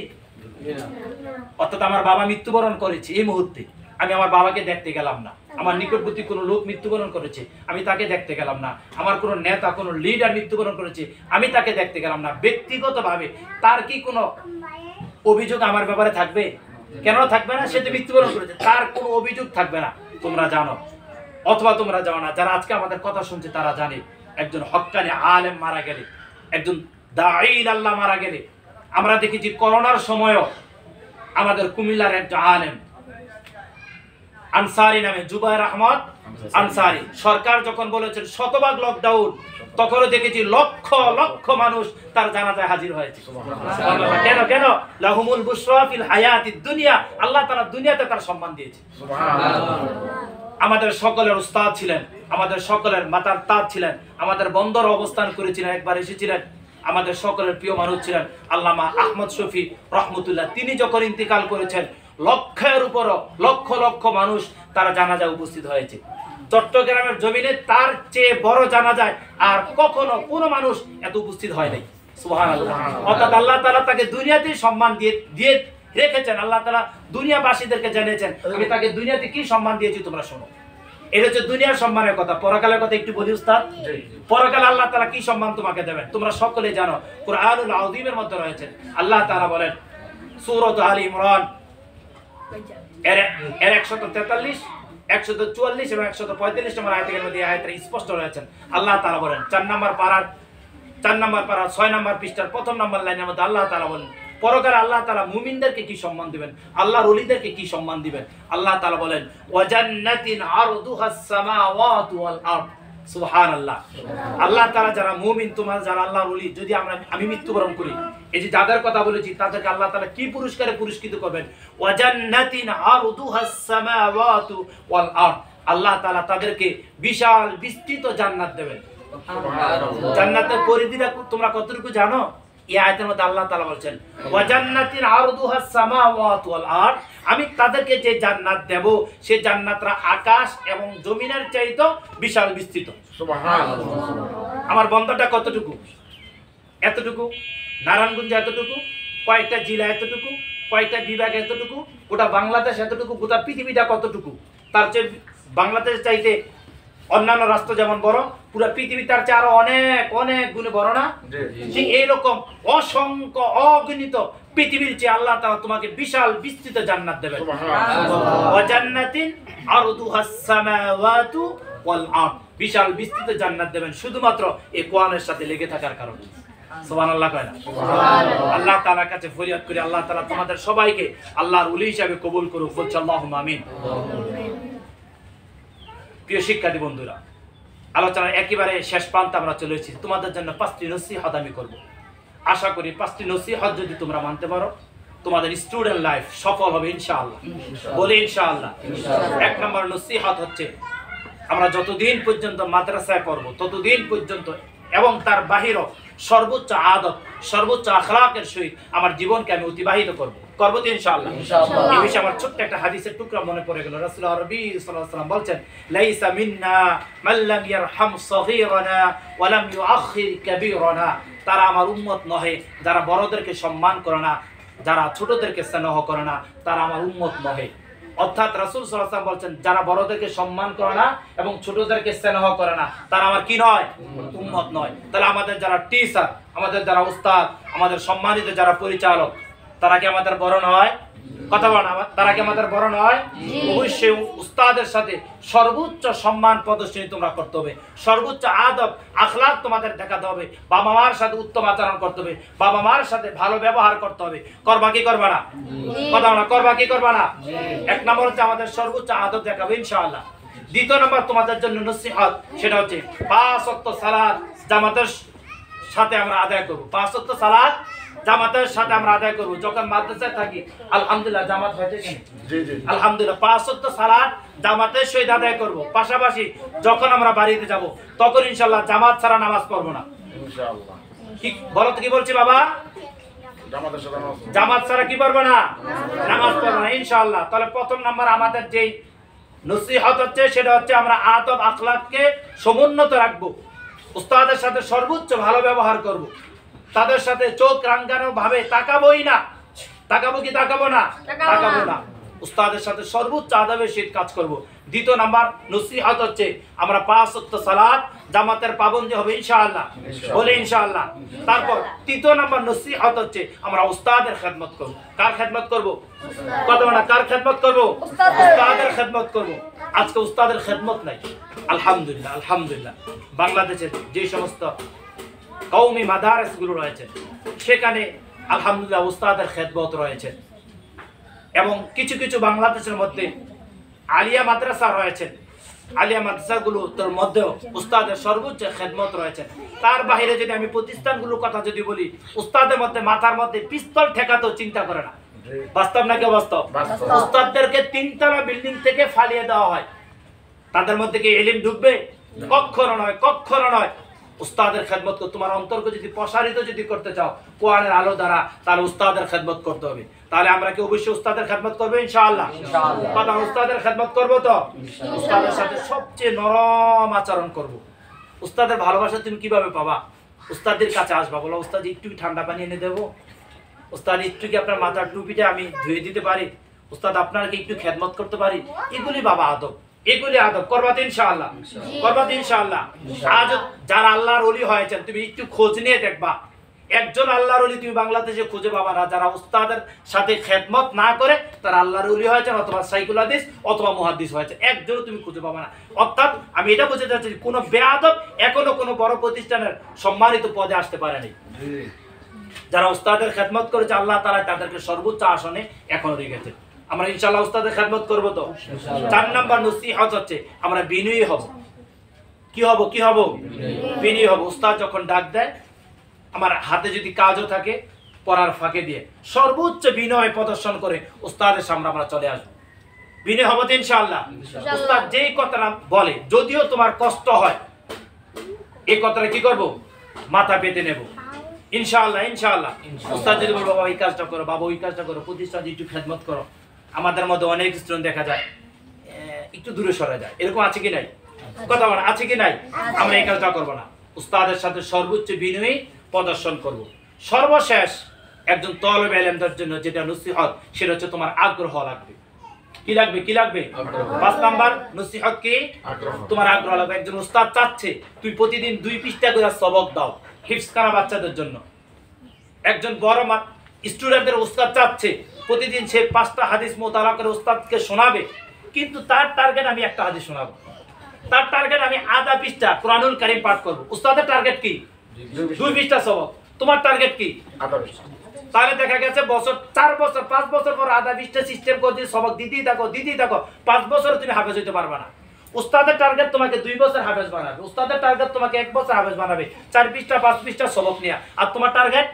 অর্থাৎ আমার বাবা মৃত্যুবরণ করেছে, এই মুহূর্তে আমি আমার বাবাকে দেখতে গেলাম না। আমার নিকটবর্তী কোনো লোক মৃত্যুবরণ করেছে, আমি তাকে দেখতে গেলাম না। আমার কোনো নেতা, কোনো লিডার মৃত্যুবরণ করেছে, আমি তাকে দেখতে গেলাম না। ব্যক্তিগতভাবে তার কি কোনো অভিযোগ আমার ব্যাপারে থাকবে? কেন থাকবে না? সে তো মৃত্যুবরণ করেছে, তার কোনো অভিযোগ থাকবে না। তোমরা জানো অথবা তোমরা জানো না, যারা আজকে আমাদের কথা শুনছে তারা জানে, একজন হক্কানি আলেম মারা গেলে, একজন দাঈল আল্লাহ মারা গেলে, আমরা দেখেছি করোনার সময়ও আমাদের কুমিল্লার একজন আলেম আনসারী নামে, জুবায়ের আহমদ আনসারী, সরকার যখন বলেছেন শতভাগ লকডাউন, তখনও দেখেছি লক্ষ লক্ষ মানুষ তার জানাজায় হাজির হয়েছে। সুবহানাল্লাহ। কেন কেন? লাহুমুল বুশরা ফিল হায়াতিদ দুনিয়া, আল্লাহ তাআলা দুনিয়াতে তার সম্মান দিয়েছে। সুবহানাল্লাহ। আমাদের সকলের উস্তাদ ছিলেন, আমাদের সকলের মাতার তাজ ছিলেন, আমাদের বন্দর অবস্থান করেছিলেন, একবার এসেছিলেন, আমাদের সকলের প্রিয় মানুষ ছিলেন আল্লামা আহমদ শফি রহমতুল্লাহ। তিনি যখন ইন্তিকাল করেছেন, লক্ষের উপরও লক্ষ লক্ষ মানুষ তারা জানাজায় উপস্থিত হয়েছে। চট্টগ্রামের জমিনে তার চেয়ে বড় জানাজায় আর কখনো কোনো মানুষ এত উপস্থিত হয় নাই। সুবহানাল্লাহ। অর্থাৎ আল্লাহ তাআলা তাকে দুনিয়াতেই সম্মান দিয়ে রেখেছেন। আল্লাহ তাআলা দুনিয়াবাসীদেরকে জানিয়েছেন, আমি তাকে দুনিয়াতে কি সম্মান দিয়েছি তোমরা শোনো। এটা হচ্ছে দুনিয়ার সম্মানের কথা। পরকালের কথা একটু বলি উস্তাদ। পরকালে আল্লাহ তাআলা কি সম্মান তোমাকে দেবেন তোমরা সকলে জানো, কুরআনুল আযীমের মধ্যে রয়েছে। আল্লাহ তাআলা বলেন সূরাত আলী ইমরান এর 143, 144 এবং 145 নম্বর আয়াতের মধ্যে এই আয়াতটা স্পষ্ট রয়েছে। আল্লাহ তাআলা বলেন 4 নম্বর পারা 6 নম্বর পৃষ্ঠার প্রথম নম্বর লাইনের মধ্যে আল্লাহ তাআলা বলেন, পরকালে আল্লাহ তাআলা মুমিনদেরকে কি সম্মান দিবেন, আল্লাহর ওলিদেরকে কি সম্মান দিবেন। আল্লাহ তাআলা বলেন ওয়া জান্নাতিন আরদুহাস সামাওয়াতু ওয়াল আরদ। সুবহানাল্লাহ। আল্লাহ তাআলা যারা মুমিন, তোমরা যারা আল্লাহর ওলি, যদি আমি মৃত্যুবরণ করি, এই যে যাদের কথা বলেছি তাদেরকে আল্লাহ তাআলা কি পুরস্কারে পুরস্কৃত করবেন? ওয়া জান্নাতিন আরদুহাস সামাওয়াতু ওয়াল আরদ। আল্লাহ তাআলা তাদেরকে বিশাল বিস্তৃত জান্নাত দেবেন। সুবহানাল্লাহ। জান্নাতের পরিধিটা তোমরা কতটুকু জানো? এই আয়াতের মধ্যে আল্লাহ তাআলা বলেন ওয়া জান্নাতিন আরদুহাস সামাওয়াতু ওয়াল আরদ, আমি তাদেরকে যে জান্নাত দেব সেই জান্নাতরা আকাশ এবং জমিনের চাইতে বিশাল বিস্তৃত। সুবহানাল্লাহ। আমার বন্দরটা কতটুকু? এতটুকু। নারায়ণগঞ্জ এতটুকু, কয়েকটা জেলা এতটুকু, কয়েকটা বিভাগ এতটুকু, গোটা বাংলাদেশ এতটুকু, গোটা পৃথিবীটা কতটুকু? তার চেয়ে বাংলাদেশ চাইতে অন্যান্য রাষ্ট্র যেমন বড়, পুরো পৃথিবী তার চেয়ে আরো অনেক অনেক গুণে বড় না? ঠিক এইরকম অসংখ্য অগণিত পৃথিবীর চেয়ে আল্লাহ তাআলা তোমাকে বিশাল বিস্তৃত জান্নাত দেবেন। ওয়া জান্নাতিন আরদুহাস সামাওয়াতু ওয়াল আরদ, বিশাল বিস্তৃত জান্নাত দেবেন শুধুমাত্র এই কোরআনের সাথে লেগে থাকার কারণে। সুবহানাল্লাহ কয় না? সুবহানাল্লাহ। আল্লাহ তাআলার কাছে ফরিয়াদ করি আল্লাহ তাআলা তোমাদের সবাইকে আল্লাহর ওলি হিসেবে কবুল করুক। বলছি আল্লাহুম্মা আমিন। প্রিয় শিক্ষার্থী বন্ধুরা, আলোচনার একেবারে শেষ প্রান্তে আমরা চলে এসেছি। তোমাদের জন্য 5টি নসিহত আমি করব। আশা করি 5টি নসিহত যদি তোমরা মানতে পারো, তোমাদের স্টুডেন্ট লাইফ সফল হবে ইনশাআল্লাহ। বলি ইনশাআল্লাহ। 1 নম্বর নসিহত হচ্ছে, আমরা যতদিন পর্যন্ত মাদ্রাসায় পড়ব ততদিন পর্যন্ত এবং তার বাহিরও সর্বোচ্চ আদব, সর্বোচ্চ আখলাকের সহিত আমার জীবনকে আমি অতিবাহিত করব। করব তো ইনশাআল্লাহ। এই বিষয়ে আমার ছোট্ট একটা হাদিসের টুকরা মনে পড়ে গেল। রাসূল আরবি সাল্লাল্লাহু আলাইহি ওয়াসাল্লাম বলছেন, লাইসা মিন্না মান লাম ইয়ারহাম সগীরানা ওয়া লাম ইউআখির কাবীরানা। তারা আমার উম্মত নহে যারা বড়দেরকে সম্মান করে না, যারা ছোটদেরকে স্নেহ করে না, তারা আমার উম্মত নহে। অর্থাৎ রাসূল সাল্লাল্লাহু আলাইহি ওয়াসাল্লাম বলছেন, যারা বড়দেরকে সম্মান করে না এবং ছোটদেরকে স্নেহ করে না, তারা আমার কি নয়? উম্মত নয়। তাহলে আমাদের যারা টিচার, আমাদের যারা উস্তাদ, আমাদের সম্মানিত যারা পরিচালক, তারা কি আমাদের বড় নয়? কথা বলেন, তারা কি আমাদের বড় নয়? অবশ্যই উস্তাদের সাথে সর্বোচ্চ সম্মান প্রদর্শনী তোমরা করতে হবে, সর্বোচ্চ আদব আখলাক তোমাদের দেখাতে হবে, বাবা মার সাথে উত্তম আচরণ করতে হবে, বাবা মার সাথে ভালো ব্যবহার করতে হবে। করবা কি করবা না? কথা বলেন, করবা কি করবা না? 1 নম্বর হচ্ছে আমাদের সর্বোচ্চ আদব দেখাবে ইনশাআল্লাহ। 2 নম্বর তোমাদের জন্য নসিহত, সেটা হচ্ছে 5 ওয়াক্ত সালাত জামাতের সাথে আমরা আদায় করব। 5 ওয়াক্ত সালাত জামাতের সাথে আমরা আদায় করব। যখন মাদ্রাসায় থাকি আলহামদুলিল্লাহ জামাত হয়েছে কি? জি জি আলহামদুলিল্লাহ। 5 ওয়াক্ত সালাত জামাতের সহিত আদায় করব। পাশাপাশি যখন আমরা বাড়িতে যাব তখন ইনশাআল্লাহ জামাত ছাড়া নামাজ পড়ব না ইনশাআল্লাহ। কি বলো তো, কি বলছি বাবা? জামাত ছাড়া কি পড়ব না? নামাজ পড়ব না ইনশাআল্লাহ। তাহলে প্রথম নাম্বার আমাদের যেই নসিহত হচ্ছে সেটা হচ্ছে আমরা আদব আখলাককে সমুন্নত রাখবো, উস্তাদের সাথে সর্বোচ্চ ভালো ব্যবহার করব, তাদের সাথে চোখ রাঙ্গানো ভাবে তাকাবোই না। তাকাবো কি তাকাবো না? তাকাবো না। উস্তাদের সাথে সর্বোচ্চ আদবের সহিত কাজ করব। দ্বিতীয় নাম্বার নসিহত হচ্ছে আমরা 5 ওয়াক্ত সালাত জামাতের পাবন্দি হবে ইনশাআল্লাহ, বলে ইনশাআল্লাহ। তারপর তৃতীয় নাম্বার নসিহত হচ্ছে আমরা উস্তাদের খেদমত করব। কার খেদমত করব? কথা বলা, কার খেদমত করব? উস্তাদের খেদমত করব। আজকে উস্তাদের খেদমত নাই। আলহামদুলিল্লাহ, আলহামদুলিল্লাহ বাংলাদেশের যে সমস্ত কওমি মাদারিসগুলো রয়েছে সেখানে আলহামদুলিল্লাহ উস্তাদের খেদমত রয়েছে, এবং কিছু কিছু বাংলাদেশের মধ্যে আলিয়া মাদ্রাসা রয়েছে, আলিয়া মাদ্রাসাগুলোর মধ্যেও উস্তাদের সর্বোচ্চ খেদমত রয়েছে। তার বাইরে যদি আমি প্রতিষ্ঠানগুলোর কথা যদি বলি, উস্তাদের মধ্যে মাথার মধ্যে পিস্তল ঠেকাতেও চিন্তা করে না। বাস্তব নাকি বাস্তব? উস্তাদদেরকে 3 তলা বিল্ডিং থেকে ফালিয়ে দেওয়া হয়। তাদের মধ্যে কি ইলম ঢুকবে? কখনো নয়, কখনো নয়। উস্তাদের খেদমত করতে, তোমার অন্তরকে যদি প্রসারিত যদি করতে চাও কোরআনের আলো দ্বারা, তাহলে উস্তাদের খেদমত করতে হবে। তাহলে আমরা কি অবশ্যই উস্তাদের খেদমত করবো ইনশাআল্লাহ? কথা, উস্তাদের খেদমত করবো তো? উস্তাদের সাথে সবচেয়ে নরম আচরণ করব। উস্তাদের ভালোবাসা তুমি কিভাবে পাবা? উস্তাদের কাছে আসবা, বলো উস্তাদ একটু ঠান্ডা পানি এনে দেবো, উস্তাদ একটু কি আপনার মাথার টুপিটা আমি ধুয়ে দিতে পারি, উস্তাদ আপনার কি একটু খেদমত করতে পারি। এগুলি বাবা আদব, এগুলি আদব। করবাতে ইনশাআল্লাহ, করবাতে ইনশাআল্লাহ। আজ যারা আল্লাহর ওলি হয়েছেন তুমি একটু খোঁজ নিয়ে দেখবা, একজন আল্লাহর ওলি তুমি বাংলাদেশে খুঁজে পাবা না যারা উস্তাদের সাথে খেদমত না করে তারা আল্লাহর ওলি হয়েছেন অথবা সাইকুল হাদিস অথবা মুহাদ্দিস হয়েছে, একজনও তুমি খুঁজে পাবা না। অর্থাৎ আমি এটা বুঝতে চাচ্ছি কোনো বেয়াদব এখনো কোনো বড় প্রতিষ্ঠানের সম্মানিত পদে আসতে পারেনি। যারা উস্তাদের খেদমত করেছে আল্লাহ তাআলা তাদেরকে সর্বোচ্চ আসনে এখনো রেখেছে। আমরা ইনশাআল্লাহ উস্তাদের খেদমত করব তো। 4 নাম্বার নসিহত হচ্ছে আমরা বিনয়ী হব। কি হব? কি হব? বিনয়ী হব। উস্তাদ যখন ডাক দেয়, আমার হাতে যদি কাজও থাকে পড়ার ফাঁকে দিয়ে সর্বোচ্চ বিনয় প্রদর্শন করে উস্তাদের সামনে আমরা চলে আসবো। বিনয় হব তো ইনশাআল্লাহ। উস্তাদ যেই কথাটা বলে যদিও তোমার কষ্ট হয়, এই কথাটা কি করব? মাথা পেতে নেব ইনশাআল্লাহ, ইনশাআল্লাহ। উস্তাদ যদি বলবো বাবা এই কাজটা করো, বাবা ওই কাজটা করো, প্রতিষ্ঠান একটু খেদমত করো, আমাদের মধ্যে অনেক স্টুডেন্ট দেখা যায় একটু দূরে সরে যায়, এরকম আছে কি নাই? কথা বলা আছে কি নাই? আমরা এই কাজটা করবো না, উস্তাদের সাথে সর্বোচ্চ বিনয়ী প্রদর্শন করব। সর্বশেষ একজন তালিবে ইলমদের জন্য যেটা নসিহত সেটা হচ্ছে তোমার আগ্রহ লাগবে। কি লাগবে? কি লাগবে? 5 নাম্বার নসিহত কি? তোমার আগ্রহ লাগবে। একজন উস্তাদ চাচ্ছে তুই প্রতিদিন 2 পৃষ্ঠা করে সবক দাও হিফজ করা বাচ্চাদের জন্য। একজন বড় স্টুডেন্টদের উস্তাদ চাচ্ছে প্রতিদিন সে 5টা হাদিস মুতালা করে উস্তাদকে শোনাবে, কিন্তু তার টার্গেট আমি একটা হাদিস শোনাবো, তার টার্গেট আমি আধা পৃষ্ঠা কোরআনুল কারীম পাঠ করব। উস্তাদের টার্গেট কি? 2 পৃষ্ঠা সবক। তোমার টার্গেট কি? আধা পৃষ্ঠা। তাহলে দেখা গেছে বছর 4 বছর 5 বছর পর আধা পৃষ্ঠা সিস্টেম করে দিয়ে সবক দিতেই থাকো 5 বছর তুমি হাফেজ হইতে পারবে না। উস্তাদের টার্গেট তোমাকে 2 বছর হাফেজ বানাবে, উস্তাদের টার্গেট তোমাকে 1 বছর হাফেজ বানাবে 4 পৃষ্ঠা 5 পৃষ্ঠা সবক নিয়ে। আর তোমার টার্গেট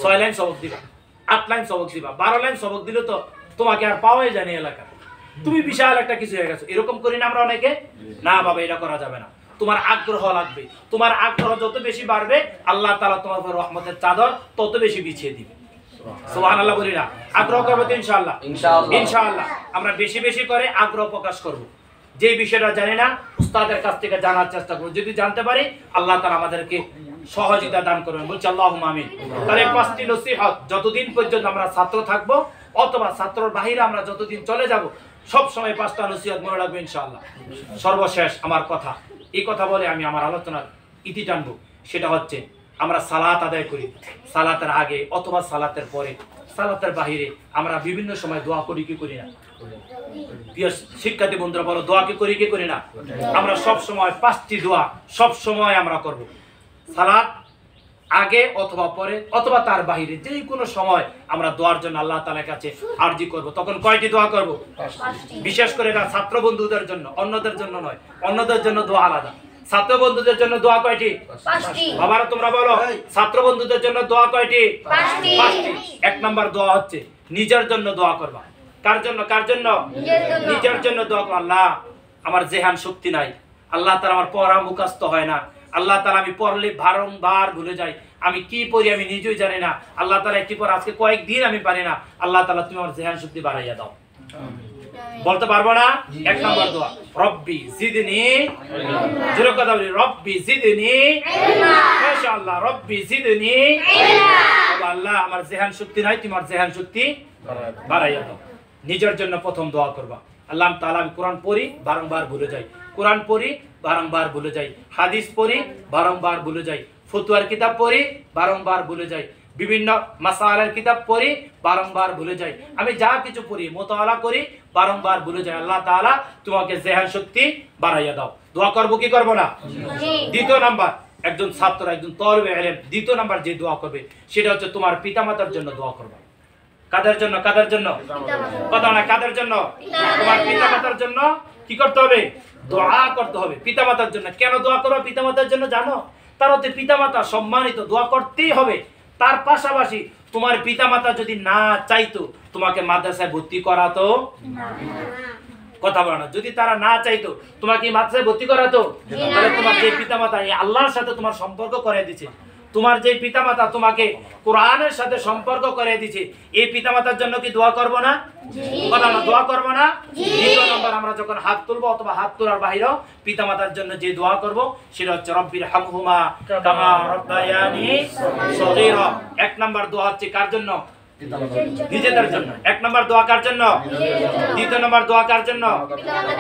6 লাইন সবক দিবা, 8 লাইন সবক দিবা, 12 লাইন সবক দিলে তো তোমাকে আর পাওয়াই যায় না এলাকা, তুমি বিশাল একটা কিছু হয়ে গেছো। এরকম করি না আমরা অনেকে? না বাবা, এটা করা যাবে না। তোমার আগ্রহ লাগবে। তোমার আগ্রহ যত বেশি বাড়বে আল্লাহ তাআলা তোমার উপর রহমতের চাদর তত বেশি বিছিয়ে দিবে। সুবহানাল্লাহ বলি না? আগ্রহ করব তো ইনশাআল্লাহ, ইনশাআল্লাহ। আমরা বেশি বেশি করে আগ্রহ প্রকাশ করব। যে বিষয়টা জানি না উস্তাদের কাছ থেকে জানার চেষ্টা করব, যদি জানতে পারি আল্লাহ তাআলা আমাদেরকে সহযোগিতা দান করবেন, বলছি আল্লাহুম্মা আমিন। তাহলে 5টি নসিহত যতদিন পর্যন্ত আমরা ছাত্র থাকব অথবা ছাত্রর বাইরে আমরা যতদিন চলে যাব সব সময় 5টা নসিহত মনে রাখবো ইনশাআল্লাহ। সর্বশেষ আমার কথা, এই কথা বলে আমি আমার আলোচনার ইতি টানবো, সেটা হচ্ছে আমরা সালাত আদায় করি, সালাতের আগে অথবা সালাতের পরে, সালাতের বাহিরে আমরা বিভিন্ন সময় দোয়া করি কি করি না? প্রিয় শিক্ষার্থী বন্ধুরা বলো, দোয়া কি করি কি করি না? আমরা সব সময় 5টি দোয়া সব সময় আমরা করব। সালাত আগে অথবা পরে অথবা তার বাহিরে যে কোনো সময় আমরা দোয়ার জন্য আল্লাহ তাআলার কাছে আরজি করব। তখন কয়টি দোয়া করব? 5টি। বিশেষ করে এটা ছাত্র বন্ধুদের জন্য, অন্যদের জন্য নয়। অন্যদের জন্য দোয়া আলাদা, ছাত্র বন্ধুদের জন্য দোয়া কয়টি? 5টি। বাবারা তোমরা বলো, ছাত্র বন্ধুদের জন্য দোয়া কয়টি? 5টি। 5টি। 1 নাম্বার দোয়া হচ্ছে নিজের জন্য দোয়া করবা। কার জন্য? কার জন্য? নিজের জন্য দোয়া করবা। আল্লাহ আমার জেহান শক্তি নাই, আল্লাহ তাআলা আমার পড়া মুখস্থ হয় না, আল্লাহ তাআলা আমি পড়লে বারংবার ভুলে যাই, আমি কি পড়ি আমি নিজেই জানি না, আল্লাহ তাআলা একটি পর আজকে কয়েকদিন আমি পারি না, আল্লাহ তাআলা তুমি আমার জেহান শক্তি বাড়াইয়া দাও। বলতে পারবো না? এক নাম্বার দোয়া, রব্বি জিদনি, জোরে কথা বলি, রব্বি জিদনি ইলমা, মাশাআল্লাহ, রব্বি জিদনি ইলমা। আল্লাহ আমার জেহান শক্তি নাই, তোমার জেহান শক্তি বাড়াইয়া দাও। নিজের জন্য প্রথম দোয়া করবা, আল্লাহ তাআলা আমি কোরআন পড়ি বারংবার ভুলে যাই, কোরআন পড়ি বারংবার ভুলে যাই, হাদিস পড়ি বারংবার ভুলে যাই, ফতোয়ার কিতাব পড়ি বারংবার ভুলে যাই, বিভিন্ন মাসাইলের কিতাব পড়ি বারংবার ভুলে যাই, আমি যা কিছু পড়ি মুতাআলা করি বারংবার ভুলে যাই। আল্লাহ তাআলা তোমাকে জেহান শক্তি বাড়াইয়া দাও। দোয়া করব কি করব না? দ্বিতীয় নাম্বার, একজন ছাত্র, একজন তলবে ইলম দ্বিতীয় নাম্বার যে দোয়া করবে সেটা হচ্ছে তোমার পিতামাতার জন্য দোয়া করবে। কাদের জন্য? কাদের জন্য? কথা না, কাদের জন্য? তোমার পিতামাতার জন্য কি করতে হবে? দোয়া করতে হবে পিতামাতার জন্য। কেন দোয়া করবে পিতামাতার জন্য জানো? তার হচ্ছে পিতামাতা সম্মানিত, দোয়া করতেই হবে। তার পাশাপাশি তোমার পিতামাতা যদি না চাইতো তোমাকে মাদ্রাসায় ভর্তি করাতো, কথা বলো না, যদি তারা না চাইতো তোমাকে মাদ্রাসায় ভর্তি করাতো, তাহলে তোমার যে পিতামাতা এই আল্লাহর সাথে তোমার সম্পর্ক করে দিয়েছে, তোমার যে পিতামাতা তোমাকে কোরআনের সাথে সম্পর্ক করে দিয়েছে, এই পিতামাতার জন্য কি দোয়া করব না? কথা না, দোয়া করব না? দ্বিতীয় নম্বর, আমরা যখন হাত তুলবো অথবা হাত তোলার বাইরেও পিতামাতার জন্য যে দোয়া করব সেটা হচ্ছে রব্বির হামহুমা কামা রব্বায়ানি সগীরা। এক নাম্বার দোয়া হচ্ছে কার জন্য? নিজেদের জন্য। এক নাম্বার দোয়া কার জন্য? দ্বিতীয় নাম্বার দোয়া কার জন্য?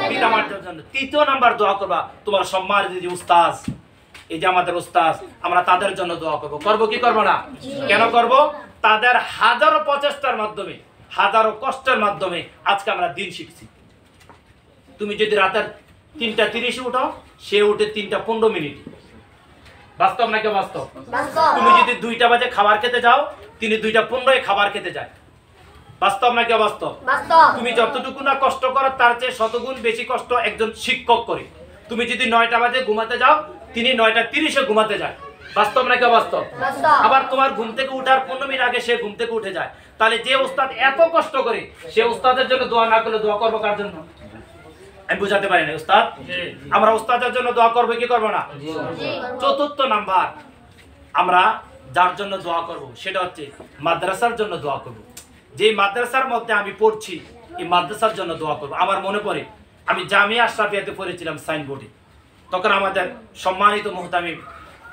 পিতামাতার জন্য। তৃতীয় নাম্বার দোয়া করবা তোমার সম্মানিত যে উস্তাদ, এই যে আমাদের উস্তাদ, আমরা তাদের জন্য দোয়া করব। করব কি করব না? কেন করব? তাদের হাজারো প্রচেষ্টার মাধ্যমে, হাজারো কষ্টের মাধ্যমে আজকে আমরা দিন শিখছি। তুমি যদি রাতের 3:30 উঠো, সে উঠে 3:15। বাস্তব নাকি বাস্তব? তুমি যদি 2টা বাজে খাবার খেতে যাও, তিনি 2:15 খাবার খেতে যায়। বাস্তব নাকি অবাস্তব? তুমি যতটুকু না কষ্ট করো তার চেয়ে শতগুণ বেশি কষ্ট একজন শিক্ষক করে। তুমি যদি 9টা বাজে ঘুমাতে যাও, তিনি 9:30 ঘুমাতে যায়। বাস্তব নাকি অবাস্তব? আবার তোমার ঘুম থেকে উঠার 15 মিনিট আগে সে ঘুম থেকে উঠে যায়। তাহলে যে উস্তাদ এত কষ্ট করে, সে উস্তাদের জন্য দোয়া না করলে দোয়া করবো কার জন্য? আমি বুঝাতে পারি না উস্তাদ। আমরা উস্তাদের জন্য দোয়া করবো কি করবো না? চতুর্থ নাম্বার, আমরা যার জন্য দোয়া করব সেটা হচ্ছে মাদ্রাসার জন্য দোয়া করব। যে মাদ্রাসার মধ্যে আমি পড়ছি, এই মাদ্রাসার জন্য দোয়া করব। আমার মনে পড়ে আমি জামিয়া আশরাফিয়াতে পড়েছিলাম সাইনবোর্ডে, তখন আমাদের সম্মানিত মুহতামিম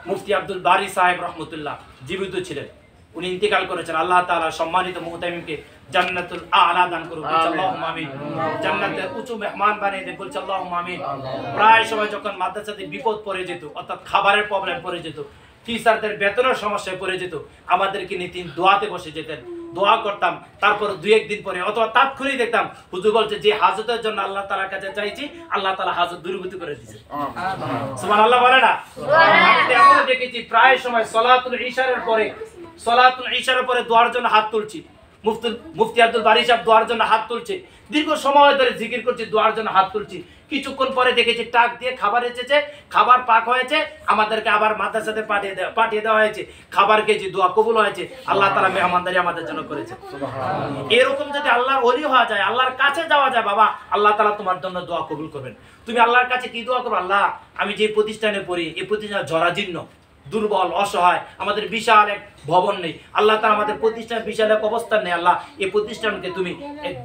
মুফতি আব্দুল বারী সাহেব রহমতুল্লাহ জীবিত ছিলেন। উনি ইন্তেকাল করেছেন। আল্লাহ তাআলা সম্মানিত মুহতামিমকে জান্নাতুল আলা দান করুন, আল্লাহুম্মা আমিন। জান্নাতের উঁচু মেহমান বানিয়ে দেন, বলছে আল্লাহুম্মা আমিন। প্রায় সময় যখন মাদ্রাসাতে বিপদ পড়ে যেত, অর্থাৎ খাবারের প্রবলেম পড়ে যেত, টিচারদের বেতনের সমস্যায় পড়ে যেত, আমাদেরকে নিয়ে তিনি দোয়াতে বসে যেতেন। দোয়া করতাম, তারপর 2-1 দিন পরে অথবা তাৎক্ষণিক দেখতাম হুজুর বলছে যে হাজতের জন্য আল্লাহ তাআলার কাছে চাইছি, আল্লাহ তাআলা হাজত দূরীভূত করে দিয়েছে। সুবহানাল্লাহ বলে না? আমি তো এমন দেখেছি প্রায় সময় সালাতুল ইশারের পরে দোয়ার জন্য হাত তুলছি। মুফতি আব্দুল বারী সাহেব দোয়ার জন্য হাত তুলছে, দীর্ঘ সময় ধরে জিকির করছি, দোয়ার জন্য হাত তুলছি। কিছুক্ষণ পরে দেখেছি টাক দিয়ে খাবার এসেছে, খাবার পাক হয়েছে, আমাদেরকে আবার মাদ্রাসাতে পাঠিয়ে দেওয়া হয়েছে, খাবার খেয়েছি, দোয়া কবুল হয়েছে। আল্লাহ তাআলা মেহমানদারি আমাদের জন্য করেছে। এরকম যদি আল্লাহর ওলি হওয়া যায়, আল্লাহর কাছে যাওয়া যায়, বাবা আল্লাহ তাআলা তোমার জন্য দোয়া কবুল করবেন। তুমি আল্লাহর কাছে কি দোয়া করবে? আল্লাহ আমি যে প্রতিষ্ঠানে পড়ি, এই প্রতিষ্ঠান জরাজীর্ণ, দুর্বল, অসহায়, আমাদের বিশাল এক ভবন নেই। আল্লাহ তাআলা আমাদের প্রতিষ্ঠানের বিশাল এক অবস্থান নেই। আল্লাহ এই প্রতিষ্ঠানকে তুমি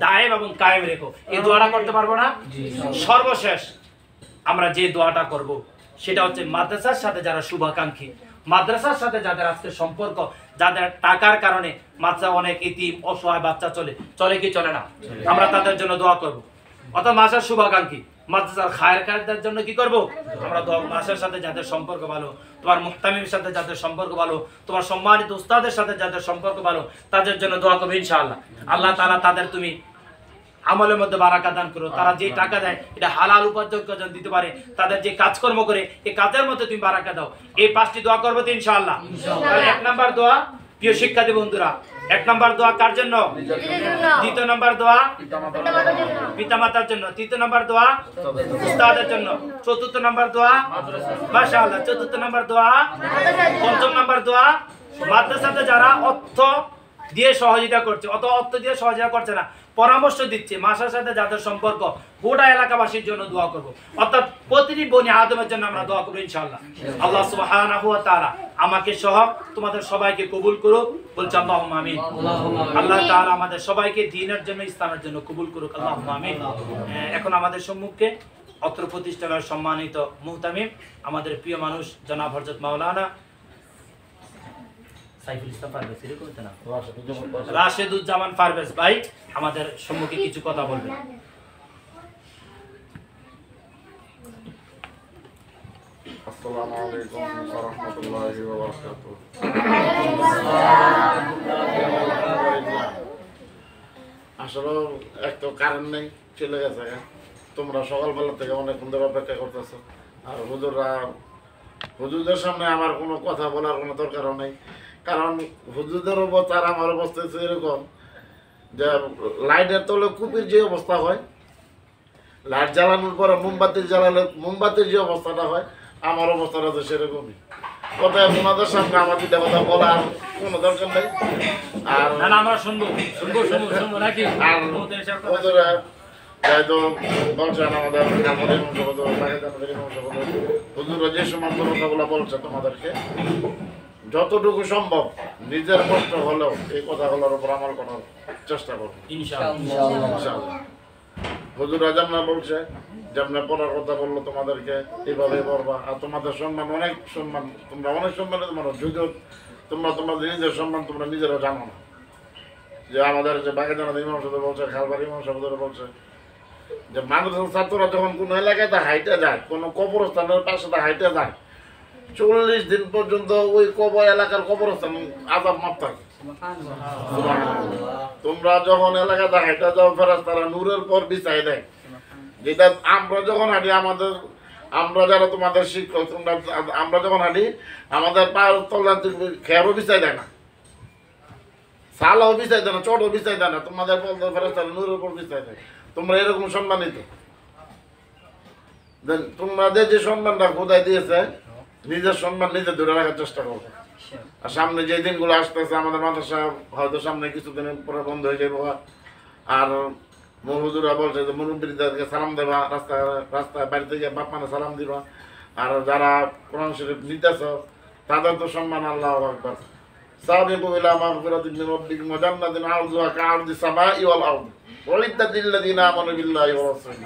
দায়েম এবং কায়েম রেখো। এই দোয়াটা করতে পারবো না? সর্বশেষ আমরা যে দোয়াটা করব সেটা হচ্ছে মাদ্রাসার সাথে যারা শুভাকাঙ্ক্ষী, মাদ্রাসার সাথে যাদের আজকে সম্পর্ক, যাদের টাকার কারণে মাদ্রাসা অনেক এতিম অসহায় বাচ্চা চলে কি চলে না, আমরা তাদের জন্য দোয়া করব। অর্থাৎ মাদ্রাসার শুভাকাঙ্ক্ষী, মাদ্রাসার খায়ের কাজের জন্য কি করব? আমরা মাদ্রাসার সাথে যাদের সম্পর্ক ভালো, তোমার মুহতামিমের সাথে যাদের সম্পর্ক ভালো, তোমার সম্মানিত উস্তাদের সাথে যাদের সম্পর্ক ভালো, তাদের জন্য দোয়া করবে ইনশাআল্লাহ। আল্লাহ তাআলা তাদের তুমি আমলের মধ্যে বারাকা দান করো। তারা যে টাকা দেয় এটা হালাল উপার্জন দিতে পারে, তাদের যে কাজকর্ম করে এই কাজের মধ্যে তুমি বারাকা দাও। এই 5টি দোয়া করবো তো ইনশাআল্লাহ। তাহলে 1 নাম্বার দোয়া, প্রিয় শিক্ষার্থী বন্ধুরা, 1 নাম্বার দোয়া কার জন্য? দ্বিতীয় নাম্বার দোয়া পিতামাতার জন্য, তৃতীয় নাম্বার দোয়া উস্তাদের জন্য, চতুর্থ নাম্বার দোয়া মাশাআল্লাহ, চতুর্থ নাম্বার দোয়া, পঞ্চম নাম্বার দোয়া মাদ্রাসাতে যারা অর্থ দিয়ে সহযোগিতা করছে, অত অর্থ দিয়ে সহযোগিতা করছে না, পরামর্শ দিচ্ছি মাসার সাথে যাদের সম্পর্ক গোটা এলাকাবাসীর জন্য দোয়া করব, অর্থাৎ প্রতিটি বনি আদমের জন্য আমরা দোয়া করবো ইনশাআল্লাহ। আল্লাহ সুবহানাহু ওয়া তাআলা আমাকে সহ তোমাদের সবাইকে কবুল করুক, বলছি আল্লাহুম্মা আমিন। আল্লাহ তাআলা আমাদের সবাইকে দ্বীনের জন্য ইসলামের জন্য কবুল করুক, আল্লাহুম্মা আমিন। এখন আমাদের সম্মুখে অত্র প্রতিষ্ঠানের সম্মানিত মুহতামিম আমাদের প্রিয় মানুষ জনাব হযরত মাওলানা সাইফুল ইসলাম পারভেজ, এরকম না রাশেদুজ্জামান পারভেজ ভাই আমাদের সম্মুখে কিছু কথা বলবেন। আসসালামু আলাইকুম ওয়া রাহমাতুল্লাহি ওয়া বারাকাতুহু। আসলে এক তো কারেন্ট নেই, চলে গেছে। তোমরা সকালবেলা থেকে অনেকক্ষণ ধরে অপেক্ষা করতেছো, আর হুজুরদের সামনে আমার কোনো কথা বলার কোনো দরকারও নেই, কারণ হুজুরদের অবস্থা আর আমার অবস্থা হচ্ছে এরকম যে লাইটের তলে কুপির যে অবস্থা হয়, লাইট জ্বালানোর পরে মোমবাতি জ্বালালে মোমবাতির যে অবস্থাটা হয়, আমার অবস্থাটা তো সেরকমই। কোথায় ওনাদের সামনে আমার দুটা কথা বলার কোনো দরকার নেই। আর আমরা শুনবো নাকি আর হুজুরা তো বলছেন আমাদের হুজুরা যে সমস্ত কথাগুলো বলছে তোমাদেরকে যতটুকু সম্ভব নিজের কষ্ট হলেও এই কথাগুলোর উপর আমল করার চেষ্টা করবো ইনশাআল্লাহ। হুজুরা যেমন বলছে, যেমন পড়ার কথা বললো তোমাদেরকে এইভাবে পড়বা, আর তোমাদের সম্মান অনেক সম্মান, তোমরা অনেক সম্মানের মানুষ, যদিও তোমরা তোমাদের নিজের সম্মান তোমরা নিজেরা জানো না। যে আমাদের যে বাগেরহাট ইমাম সাহেব বলছে, খালবাড়ি ইমাম সাহেব বলছে যে মাদ্রাসার ছাত্ররা যখন কোনো এলাকাতে হাইটে যায়, কোনো কবরস্থানের পাশে হাইটে যায়, 40 দিন পর্যন্ত ওই এলাকার কবরস্থান আযাব মাপ থাকে। তোমরা যখন এলাকাতে হাইটে যাও, ফেরেশতারা নূরের পর বিছাই দেয়, যেটা আমরা যখন হাঁটি আমরা যারা তোমাদের শিক্ষক, তোমরা আমরা যখন হাঁটি আমাদের পায়ের তলা খেয়ারও বিছাই দেয় না, সালাও বিছাই দেয় না, চটও বিছাই দেয় না, তোমাদের ফেরেশতারা নূরের উপর বিছাই দেয়। তোমরা এরকম সম্মানিত, তোমাদের যে সম্মানটা খোদাই দিয়েছে, নিজের সম্মান নিজে ধরে রাখার চেষ্টা করবো। আর সামনে যে দিনগুলো আসতেছে, আমাদের মাদ্রাসা হয়তো সামনে কিছুদিন পরে বন্ধ হয়ে যাবো, আর হুজুরা বলছে যে মুরব্বীদেরকে সালাম দেবা, রাস্তায় বাড়িতে গিয়ে বাপ মানে সালাম দিবা, আর যারা কোরআন শরীফ নিতেছ তাদের তো সম্মান আল্লাহু আকবার। সাবিকু ইলা মাগফিরাতিন মির রাব্বিকুম ওয়া জান্নাতিন আরদুহা কা'আরদিস সামাই ওয়াল আরদ ওয়ালিল্লাযিনা আমানু বিল্লাহি ওয়া রাসূলিহি।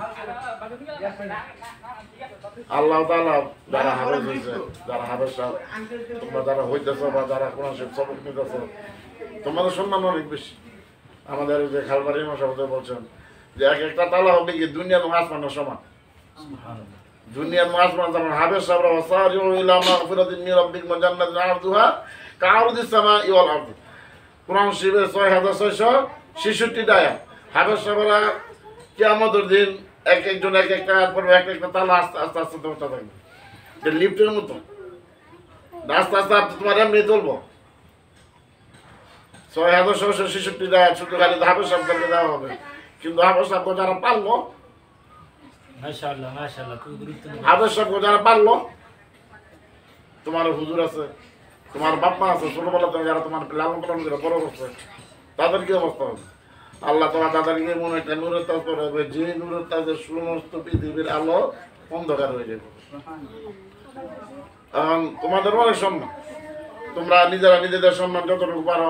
আল্লাহ তাআলা যারা হাফেজ হইছে, যারা হাফেজ সাহেব তোমরা যারা হইতেছো বা যারা কোরআন শরীফ সবক নিতেছো, তোমাদের সম্মান অনেক বেশি। আমাদের যে খালবাড়ি ইমাম সাহেব বলছেন যে এক একটা তালা হবে কি দুনিয়া এবং আসমানের সমান, দুনিয়া এবং আসমান সমান। হাফেজ সাহেবরা ওয়াসারিউ ইলা মাগফিরাতিন মির রাব্বিকুম ওয়া জান্নাতিন আরদুহা কা'আরদিস সামাই ওয়াল আরদ। কোরআন শরীফের 6666টা আয়াত। হাফেজ সাহেবরা কিয়ামতের দিন এক একজন এক একটা আয়াত পড়বে, এক একটা তালা আস্তে আস্তে আস্তে উঠতে থাকবে, যে লিফটের মতো আস্তে আস্তে তোমার এমনি তুলবো। 6666টা আয়াত শুধু খালি হাফেজ সাহেবকে দেওয়া হবে, কিন্তু হাফেজ সাহেব যারা পারলো, হাফেজ সাহেব যারা পারলো, তোমার হুজুর আছে, তোমার বাপ্পা আছে, ছোটবেলা থেকে যারা তোমার লালন পালন করে বড় করছে, তাদের কি অবস্থা হবে? আল্লাহ তাআলা তাদেরকে মনে একটা নূরের তাজ পরাবে, যে নূরের তাজের সমস্ত পৃথিবীর আলো অন্ধকার হয়ে যাবে। তোমাদের অনেক সম্মান, তোমরা নিজেরা নিজেদের সম্মান যতটুকু পারো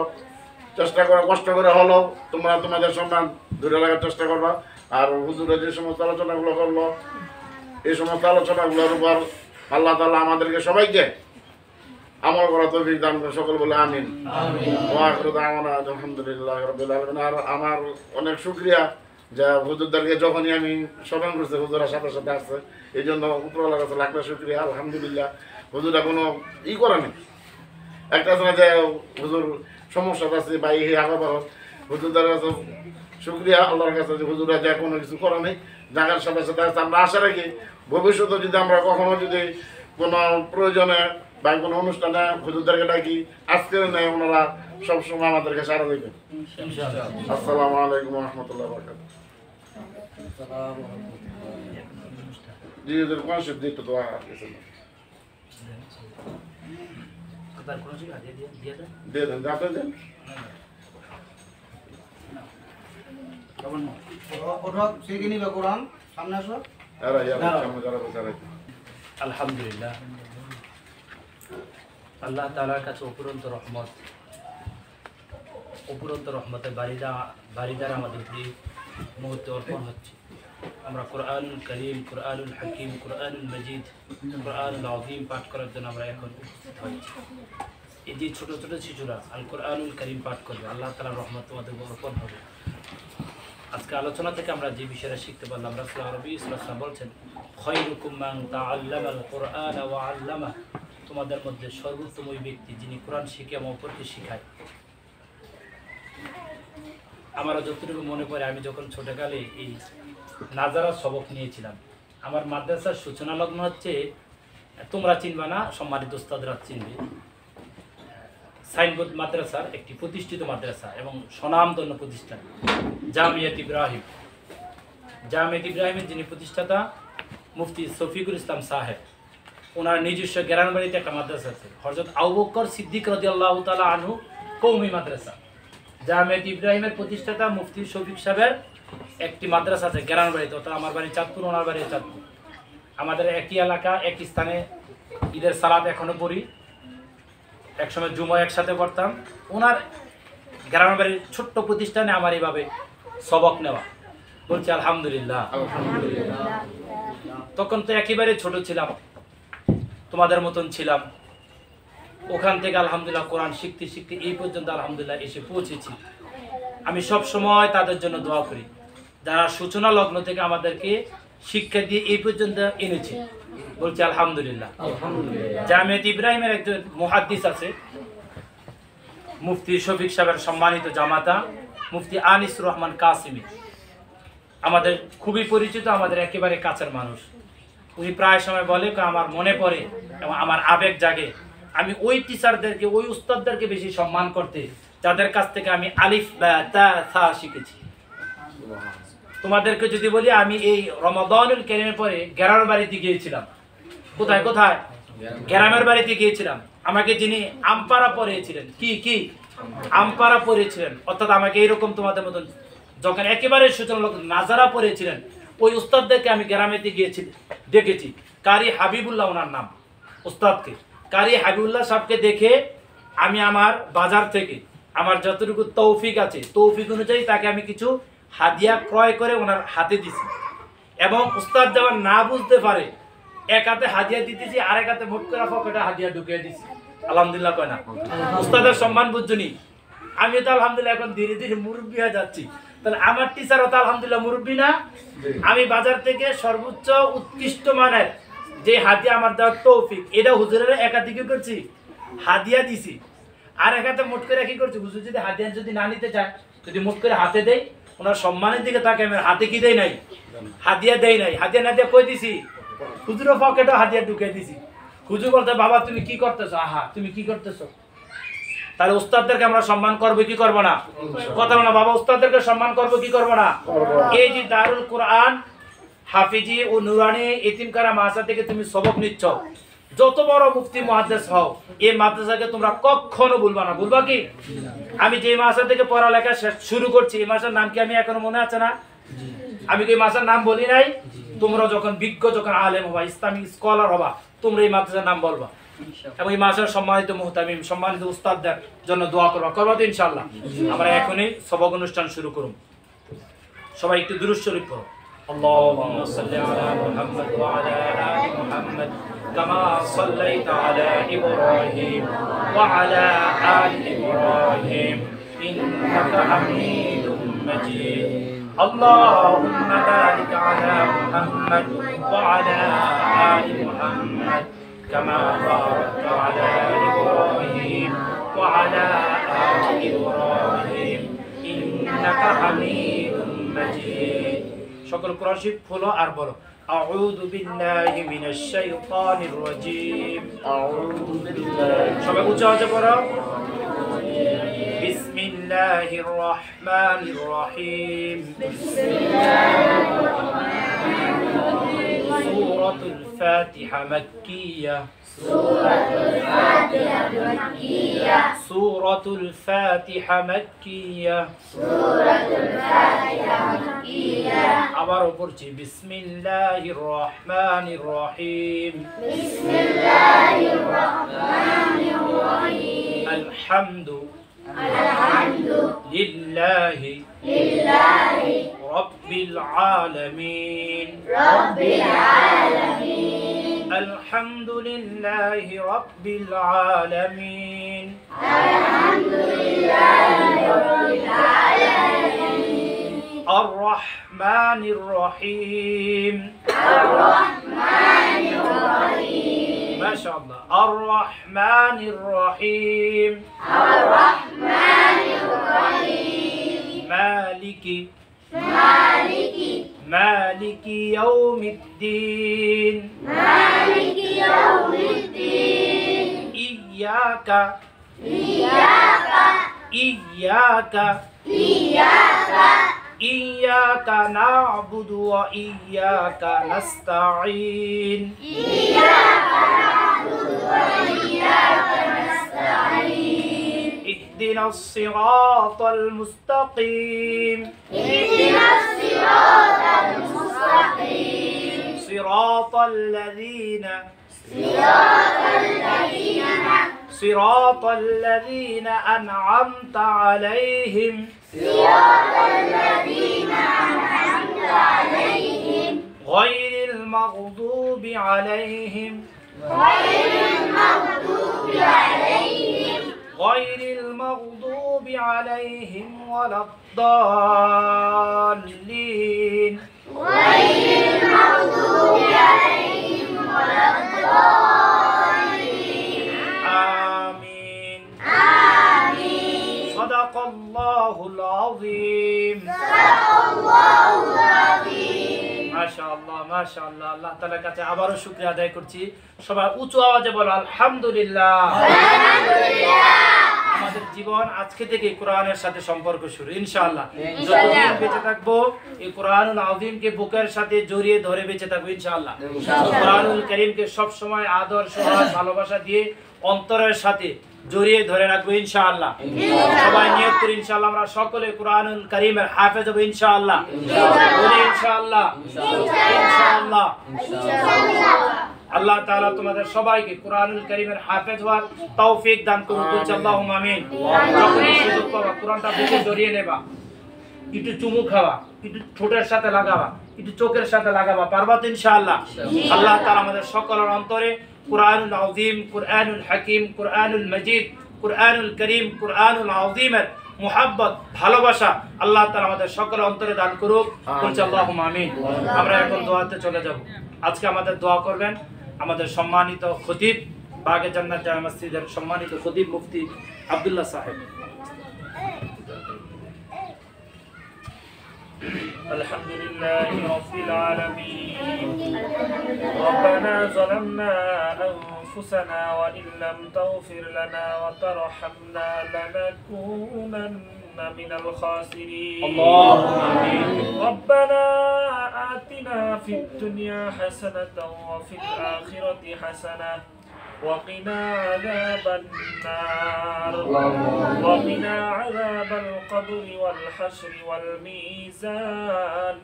চেষ্টা করো, কষ্ট করে হলো তোমরা তোমাদের সম্মান ধরে রাখার চেষ্টা করবা। আর হুজুরের যে সমস্ত আলোচনাগুলো করলো, এই সমস্ত আলোচনাগুলোর উপর আল্লাহ তাআলা আমাদেরকে সবাইকে আমল করা তৌফিক দান করে, সকল বলে আমিন। ওয়া আখিরু দাওয়ানা আলহামদুলিল্লাহি রাব্বিল আলামিন। আর আমার অনেক শুকরিয়া যে হুজুরদেরকে যখনই আমি স্মরণ করছি, হুজুরা সাথে সাথে আসছে, এই জন্য উপরওয়ালার কাছে লাখ লাখ শুকরিয়া। আলহামদুলিল্লাহ, হুজুরা কোনো করে নেই, একটা আছে না যে হুজুর সমস্যা আছে বা এই আগাবার, হুজুরদের কাছে শুকরিয়া আল্লাহর কাছে যে হুজুরা যা কোনো কিছু করা নেই, জায়গার সাথে সাথে আমরা আশা রাখি ভবিষ্যতে যদি আমরা কখনো যদি কোনো প্রয়োজনে বা কোনো অনুষ্ঠানে হুজুরদেরকে ডাকি, আজকের নেই ওনারা সবসময় আমাদেরকে সাড়া দেবেন। আসসালামু আলাইকুম ওয়া রাহমাতুল্লাহি ওয়া বারাকাতুহু। জি হুজুর, কোন শব্দ দিতে দোয়া আছে? দিয়ে দেন, যাতে দেন। ওঠো শিখে নিবে কোরআন সামনে আসো এরা সামনে যারা বসে আছে আলহামদুলিল্লাহ, আল্লাহ তাআলার কাছে অপুরন্ত রহমতের বারিদার আমাদের উপরে মুহূর্তে অর্পণ হচ্ছে। আমরা কোরআনুল করিম, কোরআনুল হাকিম, কোরআনুল মজিদ, কোরআনুল আযীম পাঠ করার জন্য আমরা এখন উপস্থিত হয়েছি। এই যে ছোট ছোট শিশুরা আল কোরআনুল করিম পাঠ করবে, আল্লাহ তাআলার রহমত তোমাদের উপর অর্পণ হবে। আজকে আলোচনা থেকে আমরা যে বিষয়টা শিখতে পারলাম, রাসূল নবী সাল্লাল্লাহু আলাইহি ওয়াসাল্লাম বলছেন, খায়রুকুম মান তাআল্লামাল কুরআন ওয়া আল্লামা, তোমাদের মধ্যে সর্বোত্তম ওই ব্যক্তি যিনি কোরআন শিখে এবং অপরকে শেখায়। আমার যতটুকু মনে পড়ে, আমি যখন ছোটকালে এই নাজারা সবক নিয়েছিলাম, আমার মাদ্রাসার সূচনা লগ্ন হচ্ছে, তোমরা চিনবা না, সম্মানিত উস্তাদরা চিনবে, সাইনবোর্ড মাদ্রাসার একটি প্রতিষ্ঠিত মাদ্রাসা এবং স্বনামধন্য প্রতিষ্ঠান জামিয়াত ইব্রাহিম। জামিয়াত ইব্রাহিমের যিনি প্রতিষ্ঠাতা মুফতি শফিকুল ইসলাম সাহেব, ওনার নিজস্ব গ্রামবাড়িতে একটা মাদ্রাসা আছে, হযরত আবু বকর সিদ্দিক রাদিয়াল্লাহু তাআলা আনহু কওমি মাদ্রাসা। জামিয়াত ইব্রাহিমের প্রতিষ্ঠাতা মুফতি শফিক সাহেবের একটি মাদ্রাসা আছে গ্রামবাড়িতে, অর্থাৎ আমার বাড়ি চাঁদপুর, ওনার বাড়ি চাঁদপুর, আমাদের একই এলাকা, একই স্থানে ঈদের সালাত এখনো পড়ি, একসময় জুমা একসাথে পড়তাম। ওনার গ্রামের বাড়ির ছোট্ট প্রতিষ্ঠানে আমার এইভাবে সবক নেওয়া, বলছি আলহামদুলিল্লাহ। তখন তো একেবারে ছোট ছিলাম, তোমাদের মতন ছিলাম। ওখান থেকে আলহামদুলিল্লাহ কোরআন শিখতে শিখতে এই পর্যন্ত আলহামদুলিল্লাহ এসে পৌঁছেছি। আমি সব সময় তাদের জন্য দোয়া করি, যারা সূচনা লগ্ন থেকে আমাদেরকে শিক্ষা দিয়ে এই পর্যন্ত এনেছে, বলছি আলহামদুলিল্লাহ। জামিয়াত ইব্রাহিমের একজন মুহাদ্দিস আছে, মুফতি শফিক সাহেবের সম্মানিত জামাতা মুফতি আনিসুর রহমান কাসিমি, আমাদের খুবই পরিচিত, আমাদের একেবারে কাছের মানুষ। উনি প্রায় সময় বলে, আমার মনে পড়ে এবং আমার আবেগ জাগে, আমি ওই টিচারদেরকে, ওই উস্তাদদেরকে বেশি সম্মান করতে, যাদের কাছ থেকে আমি আলিফ বা তা সা শিখেছি। তোমাদেরকে যদি বলি, আমি এই রমাদানুল কারীমের পরে গ্রামের বাড়িতে গিয়েছিলাম। কোথায় কোথায়? গ্রামের বাড়িতে গিয়েছিলাম। আমাকে যিনি আমপাড়া পড়িয়েছিলেন, কি আমপাড়া পড়িয়েছিলেন, অর্থাৎ আমাকে এইরকম তোমাদের মতন যখন একেবারে সূচনা নাজারা পড়িয়েছিলেন, ওই উস্তাদদেরকে আমি গ্রামেতে গিয়েছি, দেখেছি। কারি হাবিবুল্লাহ ওনার নাম, উস্তাদকে কারি হাবিবুল্লাহ সাহেবকে দেখে আমি আমার বাজার থেকে আমার যতটুকু তৌফিক আছে, তৌফিক অনুযায়ী তাকে আমি কিছু হাদিয়া ক্রয় করে ওনার হাতে দিছি। এবং উস্তাদ যেমন না বুঝতে পারে, এক হাতে হাদিয়া দিতেছি, আরেক হাতে মোট করে পকেটে হাদিয়া ঢুকিয়ে দিছি। আলহামদুলিল্লাহ কয় না? উস্তাদের সম্মান বুঝছনি। আমি তো আলহামদুলিল্লাহ এখন ধীরে ধীরে মুরব্বী হয়ে যাচ্ছি, তাহলে আমার টিচারও তো আলহামদুলিল্লাহ মুরব্বী না? আমি বাজার থেকে সর্বোচ্চ উৎকৃষ্ট মানের যে হাদিয়া আমার দেওয়ার তৌফিক, এটা হুজুরের একাধিকে করছি, হাদিয়া দিছি। আর এক হাতে মোট করে কি করছি, হুজুর যদি হাদিয়া যদি না নিতে চায়, যদি মোট করে হাতে দেয়, ওনার সম্মানের দিকে তাকে আমি হাতে কি দেই নাই, হাদিয়া দেই নাই। হাদিয়া না দিয়ে কই দিছি, হুজুরের পকেটে হাদিয়া ঢুকে দিছি। হুজুর বলতে, বাবা তুমি কি করতেছো, আহা তুমি কি করতেছো। তাহলে উস্তাদদেরকে আমরা সম্মান করবো কি করবো না? কথা বলো না বাবা, উস্তাদদেরকে সম্মান করবো কি করবো না? এই যে দারুল কোরআন হাফিজি ও নুরানি এতিমখানা মাদ্রাসা থেকে তুমি সবক নিচ্ছ, যত বড় মুফতি মুহাদ্দিস হও, এই মাদ্রাসাকে তোমরা কখনো ভুলবা না। ভুলবা কি? আমি যে মাদ্রাসা থেকে পড়ালেখা শুরু করছি, এই মাদ্রাসার নাম কি আমি এখনো মনে আছে না? আমি কি মাদ্রাসার নাম বলি নাই? তোমরা যখন বিজ্ঞ, যখন আলেম হবা, ইসলামিক স্কলার হবা, তোমরা এই মাদ্রাসার নাম বলবা এবং এই মাদ্রাসার সম্মানিত মুহতামিম, সম্মানিত উস্তাদদের জন্য দোয়া করবা। করবা তো ইনশাআল্লাহ? আমরা এখনই সবক অনুষ্ঠান শুরু করুন। সবাই একটু দুরূদ শরীফ পড়ো। আল্লাহুম্মা সাল্লি আলা মুহাম্মাদ ওয়া আলা আলি মুহাম্মাদ কামা সাল্লাইতা আলা ইব্রাহিম ওয়া আলা আলি ইব্রাহিম ইন্নাকা হামিদুম মাজিদ। আল্লাহুম্মা বারিক আলা মুহাম্মাদ ওয়া আলা আলি মুহাম্মাদ كما باركت على إبراهيم وعلى آل إبراهيم إنك حميد مجيد. সকল কোরআন শরীফ খোলো আর বলো, আউযু বিল্লাহি মিনাশ শাইতানির রাজীম। আউযু বিল্লাহি, সবাই উচ্চ আওয়াজে পড়ো। বিসমিল্লাহির রহমানির রহিম। বিসমিল্লাহির রহমানির রহিম। সূরাতুল ফাতিহা মাক্কিয়া সূরাতুল ফাতিহা মাক্কিয়া আবার পড়ছি বিসমিল্লাহির রহমানির রহিম আলহামদু লিল্লাহি রব্বিল আলামিন الحمد لله رب العالمين الرحمن الرحيم ما شاء الله الرحمن الرحيم مالك يوم الدين إياك نعبد وإياك نستعين اهدنا الصراط المستقيم صراط الذين أنعمت عليهم غير المغضوب عليهم ولا الضالين آمين صدق الله العظيم মাশাআল্লাহ মাশাআল্লাহ আল্লাহ তাআলার কাছে আবারো শুকরিয়া আদায় করছি সবাই উঁচু আওয়াজে বলো আলহামদুলিল্লাহ আমাদের জীবন আজকে থেকে কোরআনের সাথে সম্পর্ক শুরু ইনশাআল্লাহ যতদিন বেঁচে থাকবো এই কোরআনুল আযীমকে বুকের সাথে জড়িয়ে ধরে বেঁচে থাকবো ইনশাআল্লাহ কোরআনুল কারীমকে সব সময় আদর সোহাগ ভালোবাসা দিয়ে অন্তরের সাথে জড়িয়ে ধরে রাখবো ইনশাআল্লাহ সবাই নিয়ত করি ইনশাআল্লাহ আমরা সকলে কোরআনুল কারীমের হাফেজ হব ইনশাআল্লাহ বলি ইনশাআল্লাহ ইনশাআল্লাহ আল্লাহ তাআলা তোমাদের সবাইকে কোরআনুল কারীমের হাফেজ হওয়ার তৌফিক দান করুন বলছি আল্লাহুম্মা আমিন যখনই সুযোগ পাবা কোরআনটা বুকে জড়িয়ে নেবা একটু চুমু খাওয়া একটু ঠোঁটের সাথে লাগাবা একটু চোখের সাথে লাগাবা পারবা তো ইনশাআল্লাহ আল্লাহ তাআলা আমাদের সকলের অন্তরে কোরআনুল আযীম কোরআনুল হাকীম কোরআনুল মজিদ কোরআনুল করিম কোরআনুল আযীমের মুহাব্বত ভালোবাসা আল্লাহ তাআলা আমাদের সকলের অন্তরে দান করুক বলছি আল্লাহুম্মা আমিন আমরা এখন দোয়াতে চলে যাব আজকে আমাদের দোয়া করবেন আমাদের সম্মানিত খতিব বাগে জান্নাত জামে মসজিদের সম্মানিত খতিব মুফতি আব্দুল্লাহ সাহেব الحمد لله رب العالمين ربنا ظلمنا أنفسنا وإن لم تغفر لنا وترحمنا لنكونن من الخاسرين اللهم آمين ربنا آتنا في الدنيا حسنة وفي الآخرة حسنة وقنا عذاب النار وقنا عذاب القبر والحشر والميزان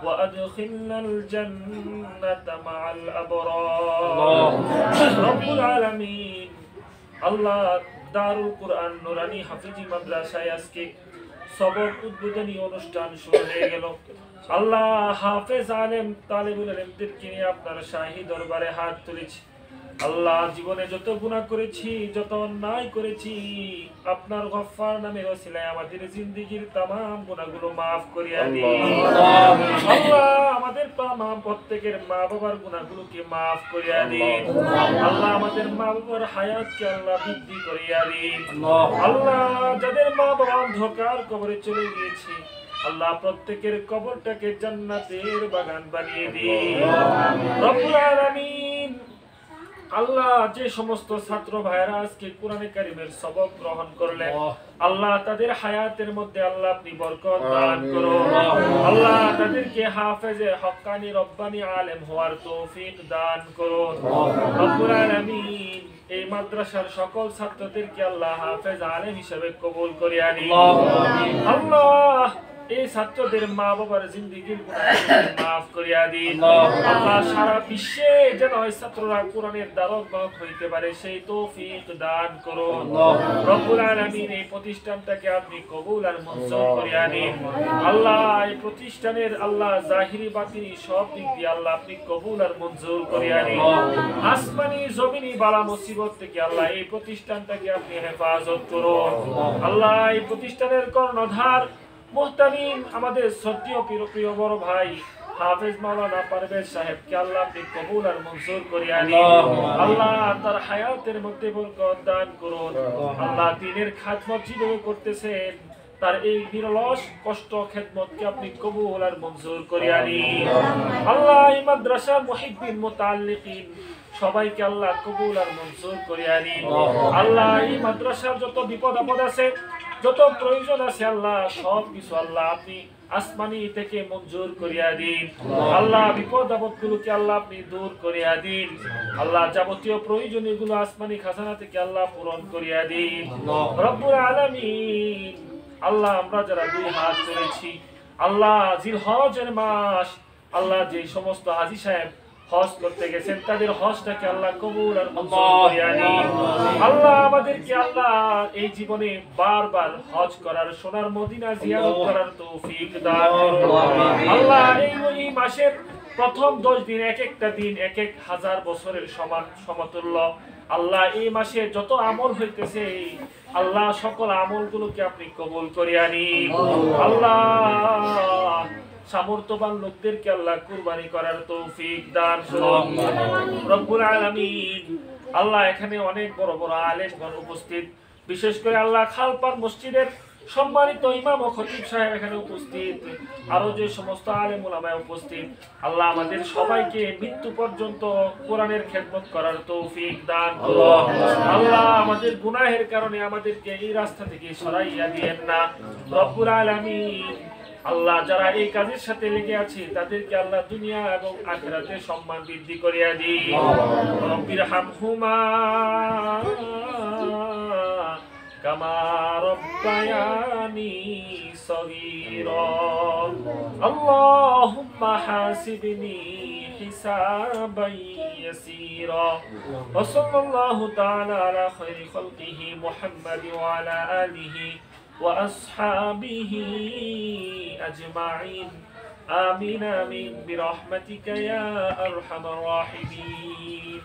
وأدخلنا الجنة مع الأبرار رب العالمين الله দারুল কোরআন নুরানি হাফিজি মাদ্রাসায় আজকে সবক উদ্বোধনী অনুষ্ঠান শুরু হয়ে গেল আল্লাহ হাফেজ আলেম তালিবুল ইলমদেরকে নিয়ে আপনার শাহী দরবারে হাত তুলেছি আল্লাহ জীবনে যত গুনাহ করেছি যত অন্যায় করেছি আপনার গফফার নামের ওসিলায় আমাদের জিন্দেগীর तमाम গুনাহগুলো maaf করিয়া দিন আল্লাহ আমাদের तमाम প্রত্যেকের মা বাবার গুনাহগুলোকে maaf করিয়া দিন আল্লাহ আমাদের মা বাবার হায়াতকে আল্লাহ বৃদ্ধি করিয়া দিন আল্লাহ যাদের মা বাবা অন্ধকার কবরে চলে গিয়েছে আল্লাহ প্রত্যেকের কবরটাকে জান্নাতের বাগান বানিয়ে দিন রব্বুল আলামিন আল্লাহ যে সমস্ত ছাত্র ভাইরা আজকে কোরআনে কারিমের সবক গ্রহণ করলেন আল্লাহ তাদের হায়াতের মধ্যে আল্লাহ আপনি বরকত দান করুন আল্লাহ তাদেরকে হাফেজে হক্কানি রব্বানি আলেম হওয়ার তৌফিক দান করুন রব্বুল আলামিন এই মাদ্রাসার সকল ছাত্রদেরকে আল্লাহ হাফেজ আলেম হিসেবে কবুল করিয়া নিন আল্লাহ এই ছাত্রদের মা বাবার জিন্দেগির গুনাহ মাফ করিয়া দিন আল্লাহ সারা বিশ্বে যেন এই ছাত্ররা কোরআনের দ্বারক বাহক হইতে পারে সেই তৌফিক দান করুন রব্বুল আলামিন এই প্রতিষ্ঠানটাকে আপনি কবুল আর মঞ্জুর করিয়া নিন আল্লাহ এই প্রতিষ্ঠানের আল্লাহ জাহিরি বাতিনি সব দিক দিয়ে আল্লাহ আপনি কবুল আর মঞ্জুর করিয়া নিন আসমানি জমিনি বালা মুসিবত থেকে আল্লাহ এই প্রতিষ্ঠানটাকে আপনি হেফাজত করুন আল্লাহ এই প্রতিষ্ঠানের কর্ণধার মুহতামিম আমাদের শ্রদ্ধেয় প্রিয় বড় ভাই হাফেজ মাওলানা পারভেজ সাহেবকে আল্লাহ আপনি কবুল আর মঞ্জুর করিয়া নিন আল্লাহ তার হায়াতের মধ্যে বরকত দান করুন আল্লাহ দ্বীনের খাদমত যেভাবে করতেছেন তার এই নিরলস কষ্ট খেদমতকে আপনি কবুল আর মঞ্জুর করিয়া নিন আল্লাহ এই মাদ্রাসার মুহিব্বিন মুতাআল্লিকিন সবাইকে আল্লাহ কবুল আর মঞ্জুর করিয়া নিন আল্লাহ এই মাদ্রাসার যত বিপদ আপদ আছে যত প্রয়োজন আছে আল্লাহ সব কিছু আল্লাহ আপনি আসমানি থেকে মঞ্জুর করিয়া দিন আল্লাহ বিপদ আপদ গুলোকে আল্লাহ আপনি দূর করিয়া দিন আল্লাহ যাবতীয় প্রয়োজনীয় গুলো আসমানি খাজানা থেকে আল্লাহ পূরণ করিয়া দিন রব্বুল আলামিন আল্লাহ আমরা যারা দুই হাত তুলেছি আল্লাহ জিলহজের মাস আল্লাহ যে সমস্ত হাজী সাহেব হজ করতে গেছেন তাদের হজটাকে আল্লাহ কবুল আর মঞ্জুর করিয়া নিন আল্লাহ আমাদেরকে আল্লাহ এই জীবনে বারবার হজ করার সোনার মদিনা জিয়ারত করার তৌফিক দান করুন আল্লাহ এই মাসের প্রথম 10 দিন এক একটা দিন এক এক হাজার বছরের সমান সমতুল্য আল্লাহ এই মাসে যত আমল হইতেছে আল্লাহ সকল আমলগুলোকে আপনি কবুল করিয়া নিন আল্লাহ সামর্থ্যবান লোকদেরকে আল্লাহ কুরবানি করার তৌফিক দান করুন রব্বুল আলামিন আল্লাহ এখানে অনেক বড় বড় আলেমগণ উপস্থিত বিশেষ করে আল্লাহ খালপার মসজিদের সম্মানিত ইমাম ও খতিব সাহেব এখানে উপস্থিত আরো যে সমস্ত আলেম উলামা উপস্থিত আল্লাহ আমাদের সবাইকে মৃত্যু পর্যন্ত কোরআনের খেদমত করার তৌফিক দান করুন আল্লাহ আমাদের গুনাহের কারণে আমাদেরকে এই রাস্তা থেকে সরাইয়া দিয়েন না রব্বুল আলামিন আল্লাহ যারা এই কাজের সাথে লেগে আছে তাদেরকে আল্লাহ দুনিয়া এবং আখিরাতে সম্মান বৃদ্ধি করিয়া দিন রব্বির হামহুমা কামা রব্বায়ানি সগীরা আল্লাহুম্মা হাসিবনি হিসাবান ইয়াসীরা ওয়া সাল্লাল্লাহু তাআলা আলা খায়রি খালকিহি মুহাম্মাদ ওয়া আলা আলিহি وأصحابه أجمعين آمين آمين برحمتك يا أرحم الراحمين